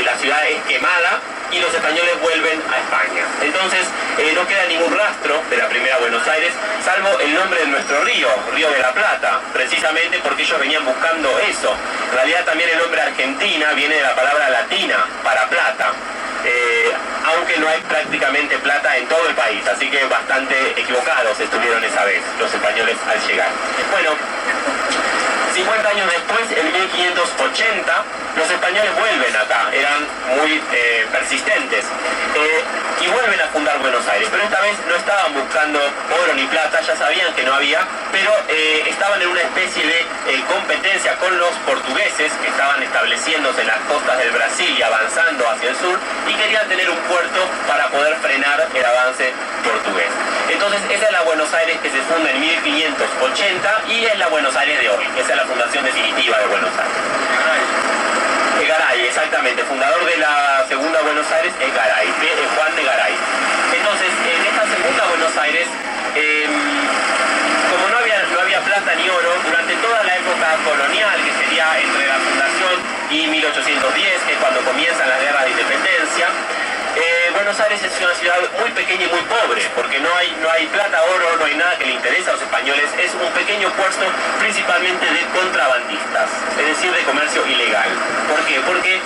la ciudad es quemada y los españoles vuelven a España. Entonces no queda ningún rastro de la primera Buenos Aires, salvo el nombre de nuestro río, Río de la Plata, precisamente porque ellos venían buscando eso. En realidad también el nombre Argentina viene de la palabra latina para plata. Aunque no hay prácticamente plata en todo el país, así que bastante equivocados estuvieron esa vez los españoles al llegar. Bueno, 50 años después, en 1580, los españoles vuelven acá, eran muy persistentes, y vuelven a fundar Buenos Aires, pero esta vez no estaban buscando oro ni plata, ya sabían que no había, pero estaban en una especie de competencia con los portugueses, que estaban estableciéndose en las costas del Brasil y avanzando hacia el sur, y querían tener un puerto para poder frenar el avance portugués. Entonces esa es la Buenos Aires que se funda en 1580 y es la Buenos Aires de hoy. Esa es la fundación definitiva de Buenos Aires. Garay, exactamente, fundador de la segunda Buenos Aires es Garay, Juan de Garay. Entonces en esta segunda Buenos Aires, como no había plata ni oro, durante toda la época colonial, que sería entre la fundación y 1810, que es cuando comienzan las guerras de independencia, Buenos Aires es una ciudad muy pequeña y muy pobre, porque no hay plata, oro, no hay nada que le interese a los españoles. Es un pequeño puerto principalmente de contrabandistas, es decir, de comercio ilegal. ¿Por qué? Porque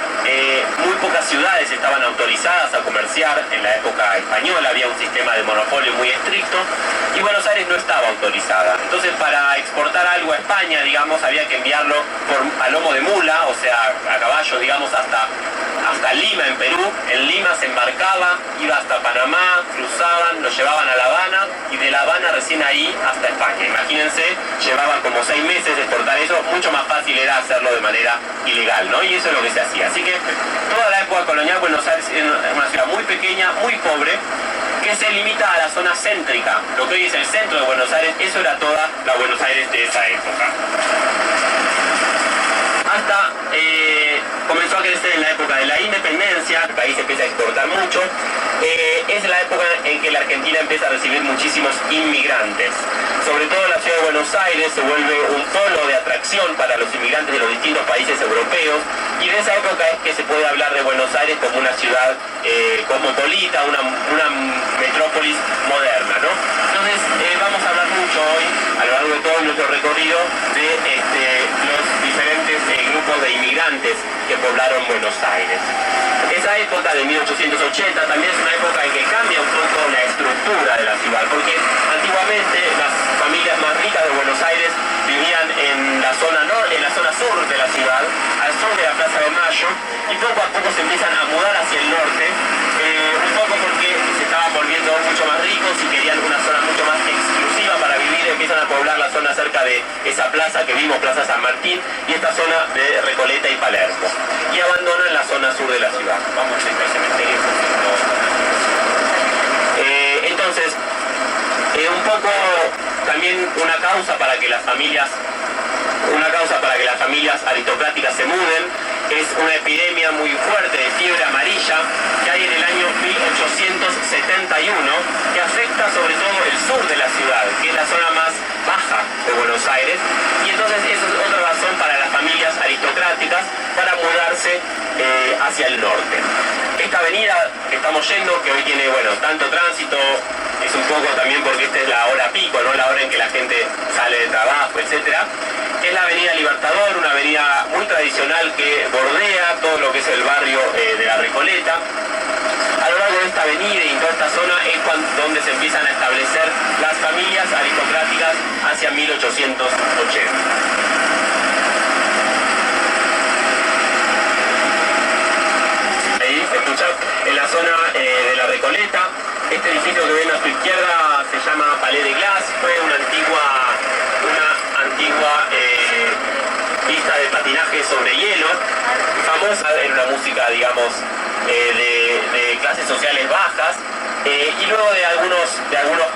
muy pocas ciudades estaban autorizadas a comerciar en la época española, había un sistema de monopolio muy estricto y Buenos Aires no estaba autorizada. Entonces, para exportar algo a España, digamos, había que enviarlo a lomo de mula, o sea, a caballo, digamos, hasta hasta Lima, en Perú. En Lima se embarcaba, iba hasta Panamá, cruzaban, lo llevaban a La Habana y de La Habana recién ahí hasta España. Imagínense, llevaban como 6 meses exportar eso, mucho más fácil era hacerlo de manera ilegal, ¿no? Y eso es lo que se hacía. Así que toda la época colonial, Buenos Aires es una ciudad muy pequeña, muy pobre, que se limita a la zona céntrica. Lo que hoy es el centro de Buenos Aires, eso era toda la Buenos Aires de esa época. Hasta comenzó a crecer en la época de la independencia, el país empieza a exportar mucho, es la época en que la Argentina empieza a recibir muchísimos inmigrantes. Sobre todo la ciudad de Buenos Aires se vuelve un polo de atracción para los inmigrantes de los distintos países europeos, y de esa época es que se puede hablar de Buenos Aires como una ciudad cosmopolita, una metrópolis moderna, ¿no? Entonces vamos a hablar mucho hoy, a lo largo de todo nuestro recorrido, de los diferentes grupos de inmigrantes que poblaron Buenos Aires. Esa época de 1880 también es una época en que cambia un poco la estructura de la ciudad, porque antiguamente las familias más ricas de Buenos Aires vivían en la zona sur de la ciudad, al sur de la Plaza de Mayo, y poco a poco se empiezan a mudar hacia el norte, un poco porque se estaban volviendo mucho más ricos y querían una zona mucho más exclusiva para vivir. Empiezan a poblar la zona cerca de esa plaza que vimos, Plaza San Martín, y esta zona de Recoleta y Palermo, y abandonan la zona sur de la ciudad. Vamos a este cementerio. Entonces, un poco también una causa para que las familias aristocráticas se muden es una epidemia muy fuerte de fiebre amarilla que hay en el año 1871, que afecta sobre todo el sur de la ciudad, que es la zona más baja de Buenos Aires, y entonces esa es otra razón para las familias aristocráticas para mudarse hacia el norte. Esta avenida que estamos yendo, que hoy tiene, bueno, tanto tránsito, es un poco también porque esta es la hora pico, ¿no? La hora en que la gente sale de trabajo, etcétera. Es la avenida Libertador, una avenida muy tradicional que bordea todo lo que es el barrio de la Recoleta. A lo largo de esta avenida y en toda esta zona es donde se empiezan a establecer las familias aristocráticas hacia 1880. Ahí se escucha en la zona de la Recoleta. Este edificio que ven a su izquierda se llama Palais de Glace, fue una antigua pista de patinaje sobre hielo, famosa en una música, digamos, de clases sociales bajas, y luego de algunos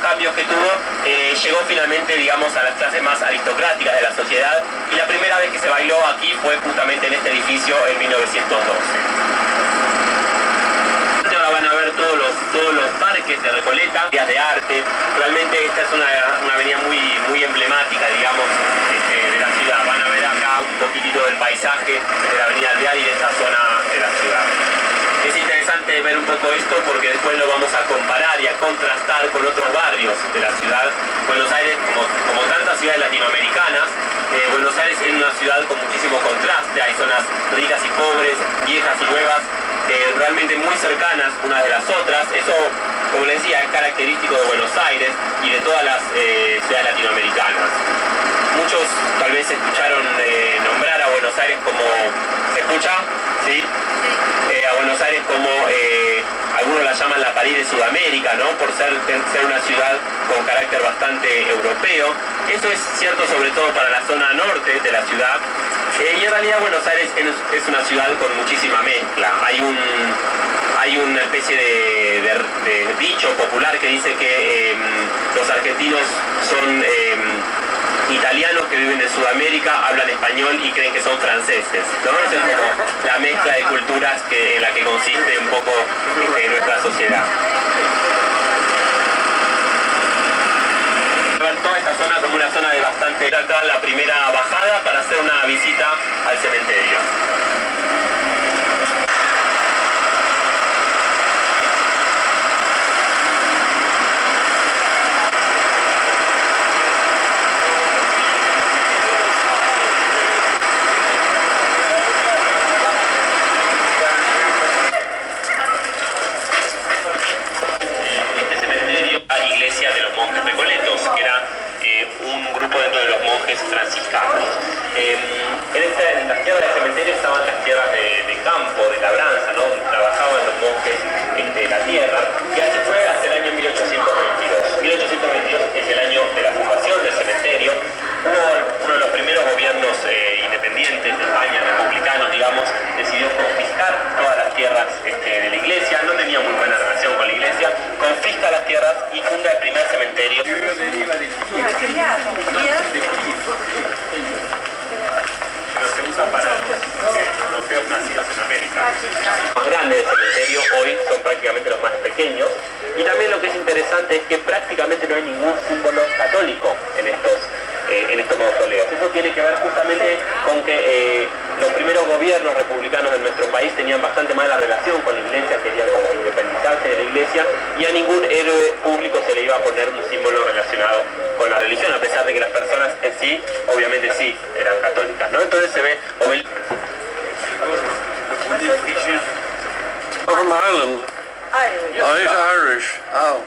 cambios que tuvo, llegó finalmente, digamos, a las clases más aristocráticas de la sociedad, y la primera vez que se bailó aquí fue justamente en este edificio en 1912. Van a ver todos los parques de Recoleta, días de arte. Realmente esta es una avenida muy emblemática, digamos, de la ciudad. Van a ver acá un poquitito del paisaje de la avenida Alvear y de esta zona de la ciudad. Es interesante ver un poco esto porque después lo vamos a comparar y a contrastar con otros barrios de la ciudad. Buenos Aires, como tantas ciudades latinoamericanas, Buenos Aires es una ciudad con muchísimo contraste. Hay zonas ricas y pobres, viejas y nuevas, realmente muy cercanas unas de las otras. Eso, como les decía, es característico de Buenos Aires y de todas las ciudades latinoamericanas. Muchos tal vez escucharon nombrar a Buenos Aires como... ¿Se escucha? ¿Sí? A Buenos Aires como... algunos la llaman la París de Sudamérica, ¿no? Por ser una ciudad con carácter bastante europeo. Eso es cierto sobre todo para la zona norte de la ciudad. Y en realidad Buenos Aires es una ciudad con muchísima mezcla. Hay una especie de dicho popular que dice que los argentinos son italianos que viven en Sudamérica, hablan español y creen que son franceses, ¿no? Esa es como la mezcla de culturas en la que consiste un poco nuestra sociedad. Toda esta zona como una zona de bastante... Acá la primera bajada para hacer una visita al cementerio. Este cementerio, la iglesia de los monjes recoletos, que era un grupo dentro de los monjes franciscanos. En las tierras del cementerio estaban las tierras de casas y funda el primer cementerio se usa para los europeos nacidos en América. Los más grandes del cementerio hoy son prácticamente los más pequeños, y también lo que es interesante es que prácticamente no hay ningún símbolo católico en estos mausoleos. Eso tiene que ver justamente con que los primeros gobiernos republicanos de nuestro país tenían bastante mala relación con la iglesia, querían como independizarse de la iglesia, y a ningún héroe público se le iba a poner un símbolo relacionado con la religión, a pesar de que las personas en sí, obviamente sí, eran católicas, ¿no? Entonces se ve From Ireland. Oh, he's Irish. Oh.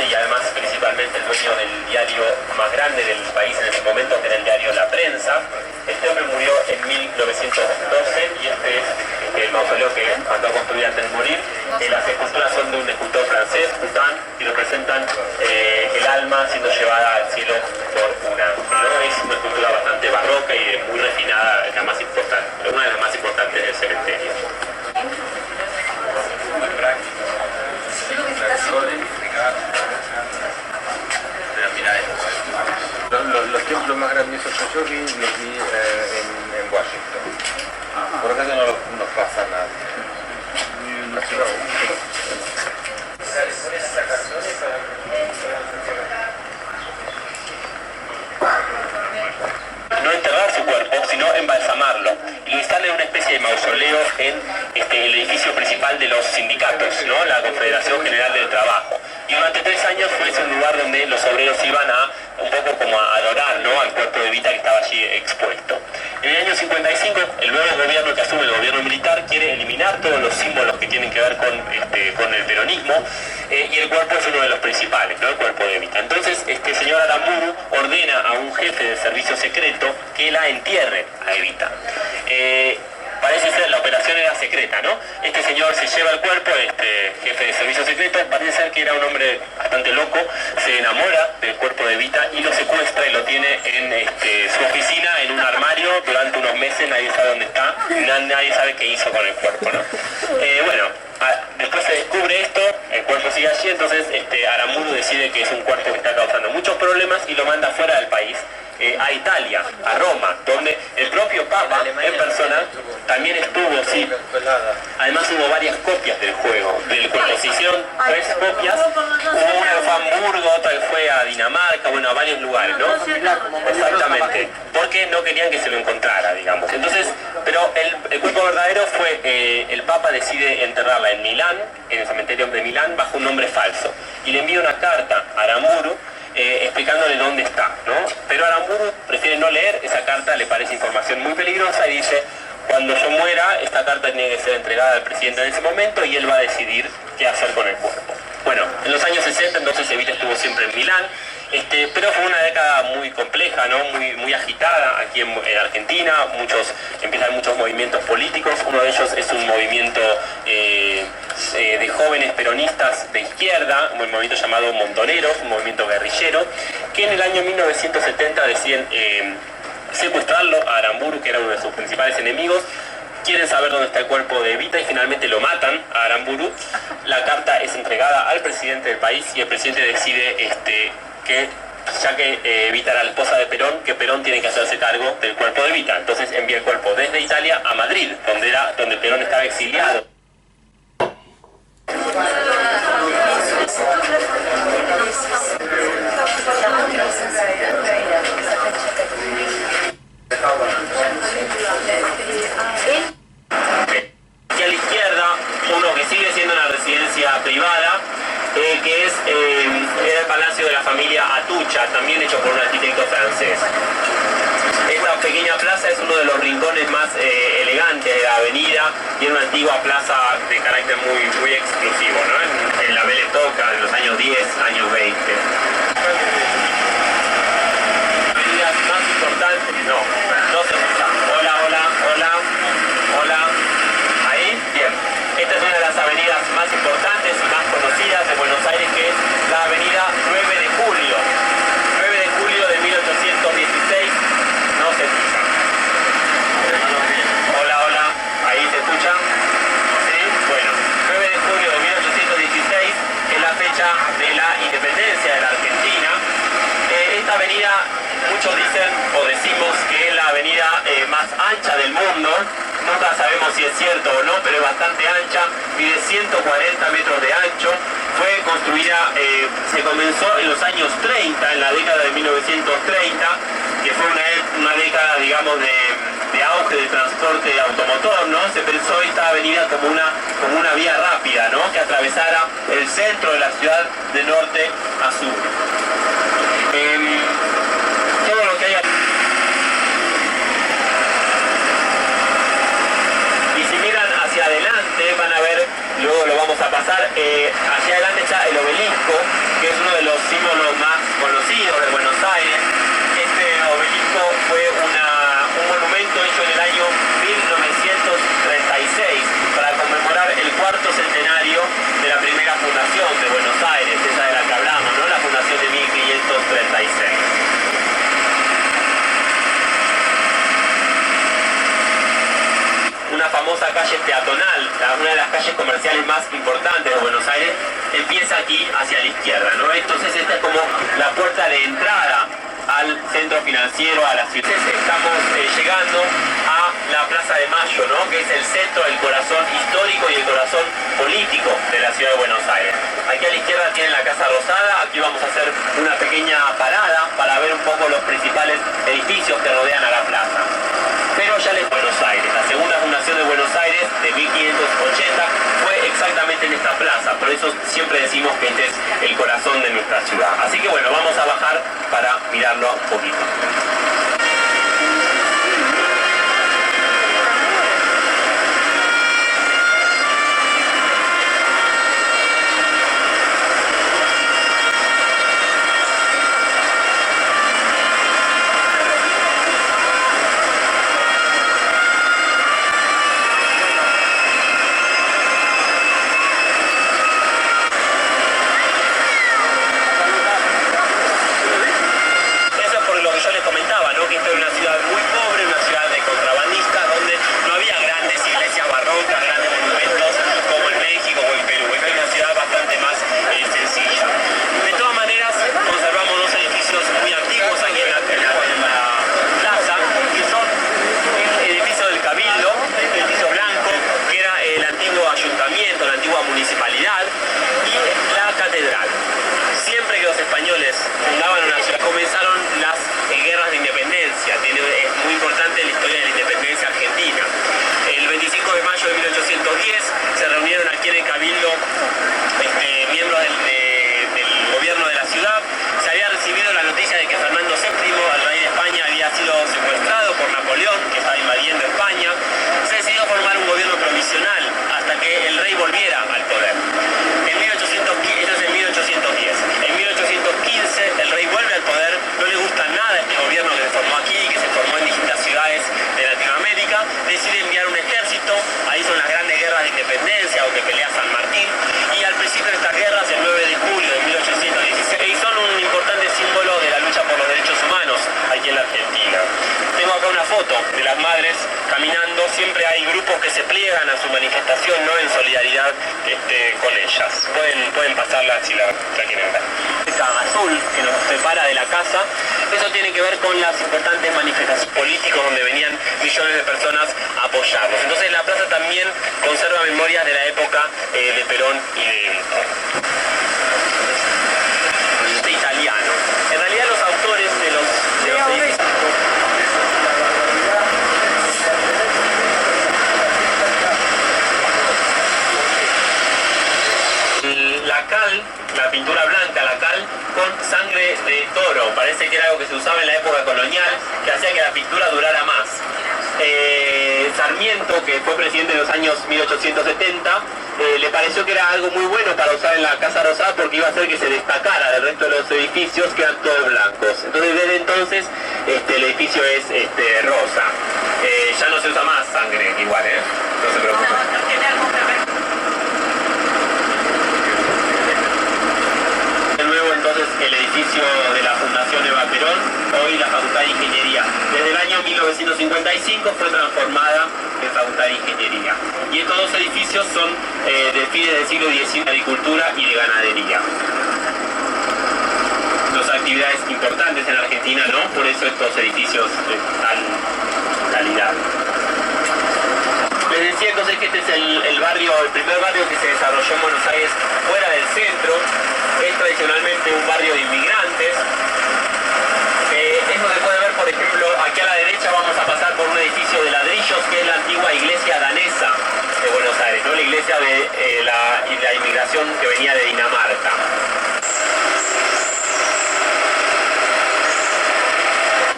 y además principalmente el dueño del diario más grande del país en ese momento, que era el diario La Prensa. Este hombre murió en 1912 y este es el mausoleo que mandó a construir antes de morir. Las esculturas son de un escultor francés, Poussin, y representan el alma siendo llevada al cielo por un ángel. Es una escultura bastante barroca y muy refinada, la más importante, una de las más importantes del cementerio. Los templos más grandiosos que yo vi, los vi en Washington. Por acá no nos pasa nada. No enterrar su cuerpo, sino embalsamarlo. Y lo instala en una especie de mausoleo en el edificio principal de los sindicatos, ¿no? La Confederación General del Trabajo. Y durante 3 años fue ese un lugar donde los obreros iban a un poco como a adorar, ¿no?, al cuerpo de Evita que estaba allí expuesto. En el año 55, el nuevo gobierno que asume, el gobierno militar, quiere eliminar todos los símbolos que tienen que ver con el peronismo, y el cuerpo es uno de los principales, ¿no?, el cuerpo de Evita. Entonces, este señor Aramburu ordena a un jefe de servicio secreto que la entierre a Evita. Parece ser, la operación era secreta, ¿no? Este señor se lleva el cuerpo, este jefe de servicio secreto, parece ser que era un hombre bastante loco, se enamora del cuerpo de Evita y lo secuestra y lo tiene en su oficina, en un armario, durante unos meses. Nadie sabe dónde está, nadie sabe qué hizo con el cuerpo, ¿no? Después se descubre esto, el cuerpo sigue allí, entonces Aramburu decide que es un cuerpo que está causando muchos problemas y lo manda fuera del país, a Italia, a Roma, donde el propio Papa en persona también estuvo, sí. Además hubo varias copias del juego, del cuerpo. Se hicieron 3 copias, hubo una que fue a Hamburgo, otra que fue a Dinamarca, bueno, a varios lugares, ¿no? Exactamente, porque no querían que se lo encontrara, digamos. Entonces, pero el cuerpo verdadero fue, el Papa decide enterrarla en Milán, en el cementerio de Milán, bajo un nombre falso. Y le envía una carta a Aramburu, explicándole dónde está, ¿no? Pero Aramburu prefiere no leer esa carta, le parece información muy peligrosa y dice: cuando yo muera, esta carta tiene que ser entregada al presidente en ese momento y él va a decidir qué hacer con el cuerpo. Bueno, en los años 60 entonces Evita estuvo siempre en Milán, pero fue una década muy compleja, ¿no? Muy agitada aquí en Argentina. Empiezan muchos movimientos políticos. Uno de ellos es un movimiento de jóvenes peronistas de izquierda, un movimiento llamado Montoneros, un movimiento guerrillero, que en el año 1970 deciden secuestrarlo a Aramburu, que era uno de sus principales enemigos. Quieren saber dónde está el cuerpo de Evita y finalmente lo matan a Aramburu. La carta es entregada al presidente del país y el presidente decide que, ya que Evita era la esposa de Perón, que Perón tiene que hacerse cargo del cuerpo de Evita. Entonces envía el cuerpo desde Italia a Madrid, donde Perón estaba exiliado. Y a la izquierda, uno que sigue siendo una residencia privada, que es el Palacio de la familia Atucha, también hecho por un arquitecto francés. Esta pequeña plaza es uno de los rincones más elegantes de la avenida y es una antigua plaza de carácter muy exclusivo, ¿no? En la Belle Époque de los años 10, años 20. Avenidas más importantes, no se escucha. Hola. Ahí, bien. Esta es una de las avenidas más importantes y más conocidas de Buenos Aires, que es la avenida 9 de Julio. 9 de julio de 1816. No se escucha. Hola. Ahí se escucha. independencia de la Argentina. Esta avenida, muchos dicen o decimos que es la avenida más ancha del mundo. Nunca sabemos si es cierto o no, pero es bastante ancha, mide 140 metros de ancho. Fue construida, se comenzó en los años 30, en la década de 1930, que fue una década, digamos, de auge del transporte automotor, ¿no? Se pensó esta avenida como una vía rápida, ¿no? Que atravesara el centro de la ciudad de norte a sur. Todo lo que hay aquí. Y si miran hacia adelante van a ver, luego lo vamos a pasar, hacia adelante está el obelisco, que es uno de los símbolos más conocidos de Buenos Aires. Este obelisco fue un monumento hecho en el año 1936 para conmemorar el cuarto centenario de la primera fundación de Buenos Aires, esa de la que hablamos, ¿no? La fundación de 1536. Una famosa calle peatonal, una de las calles comerciales más importantes de Buenos Aires, empieza aquí hacia la izquierda, ¿no? Entonces esta es como la puerta de entrada al centro financiero, a la ciudad. Estamos llegando a la Plaza de Mayo, ¿no? Que es el centro, el corazón histórico y el corazón político de la ciudad de Buenos Aires. Aquí a la izquierda tienen la Casa Rosada. Aquí vamos a hacer una pequeña parada para ver un poco los principales edificios que rodean a la plaza. Pero ya les Buenos Aires, la segunda fundación de Buenos Aires de 1580 fue exactamente en esta plaza, por eso siempre decimos que este es el corazón de nuestra ciudad. Así que bueno, vamos a bajar para mirarlo un poquito. De las madres caminando, siempre hay grupos que se pliegan a su manifestación, ¿no? En solidaridad con ellas. Pueden pasarla si la quieren ver. Esa azul que nos separa de la casa, eso tiene que ver con las importantes manifestaciones políticas donde venían millones de personas a apoyarlos. Entonces la plaza también conserva memorias de la época de Perón y de italiano. En realidad los autores de los edificios. La cal, la pintura blanca, la cal con sangre de toro, parece que era algo que se usaba en la época colonial, que hacía que la pintura durara más. Sarmiento, que fue presidente en los años 1870, le pareció que era algo muy bueno para usar en la Casa Rosada porque iba a hacer que se destacara del resto de los edificios que eran todos blancos. Entonces desde entonces el edificio es rosa. Ya no se usa más sangre igual, no se preocupen. Entonces el edificio de la Fundación Eva Perón, hoy la Facultad de Ingeniería. Desde el año 1955 fue transformada en Facultad de Ingeniería. Y estos dos edificios son de fines del siglo XIX, de agricultura y de ganadería. actividades importantes en Argentina, ¿no? Por eso estos edificios de tal calidad. Les decía entonces que este es el primer barrio que se desarrolló en Buenos Aires fuera del centro. Es tradicionalmente un barrio de inmigrantes. Eso se puede ver, por ejemplo, aquí a la derecha vamos a pasar por un edificio de ladrillos que es la antigua iglesia danesa de Buenos Aires, ¿no? La iglesia de la inmigración que venía de Dinamarca.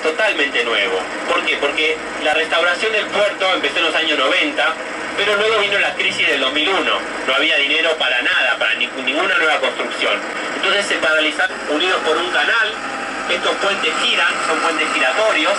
Totalmente nuevo. ¿Por qué? Porque la restauración del puerto empezó en los años 90, pero luego vino la crisis del 2001. No había dinero para nada, para ninguna nueva construcción. Entonces se paralizaron unidos por un canal. Estos puentes giran, son puentes giratorios,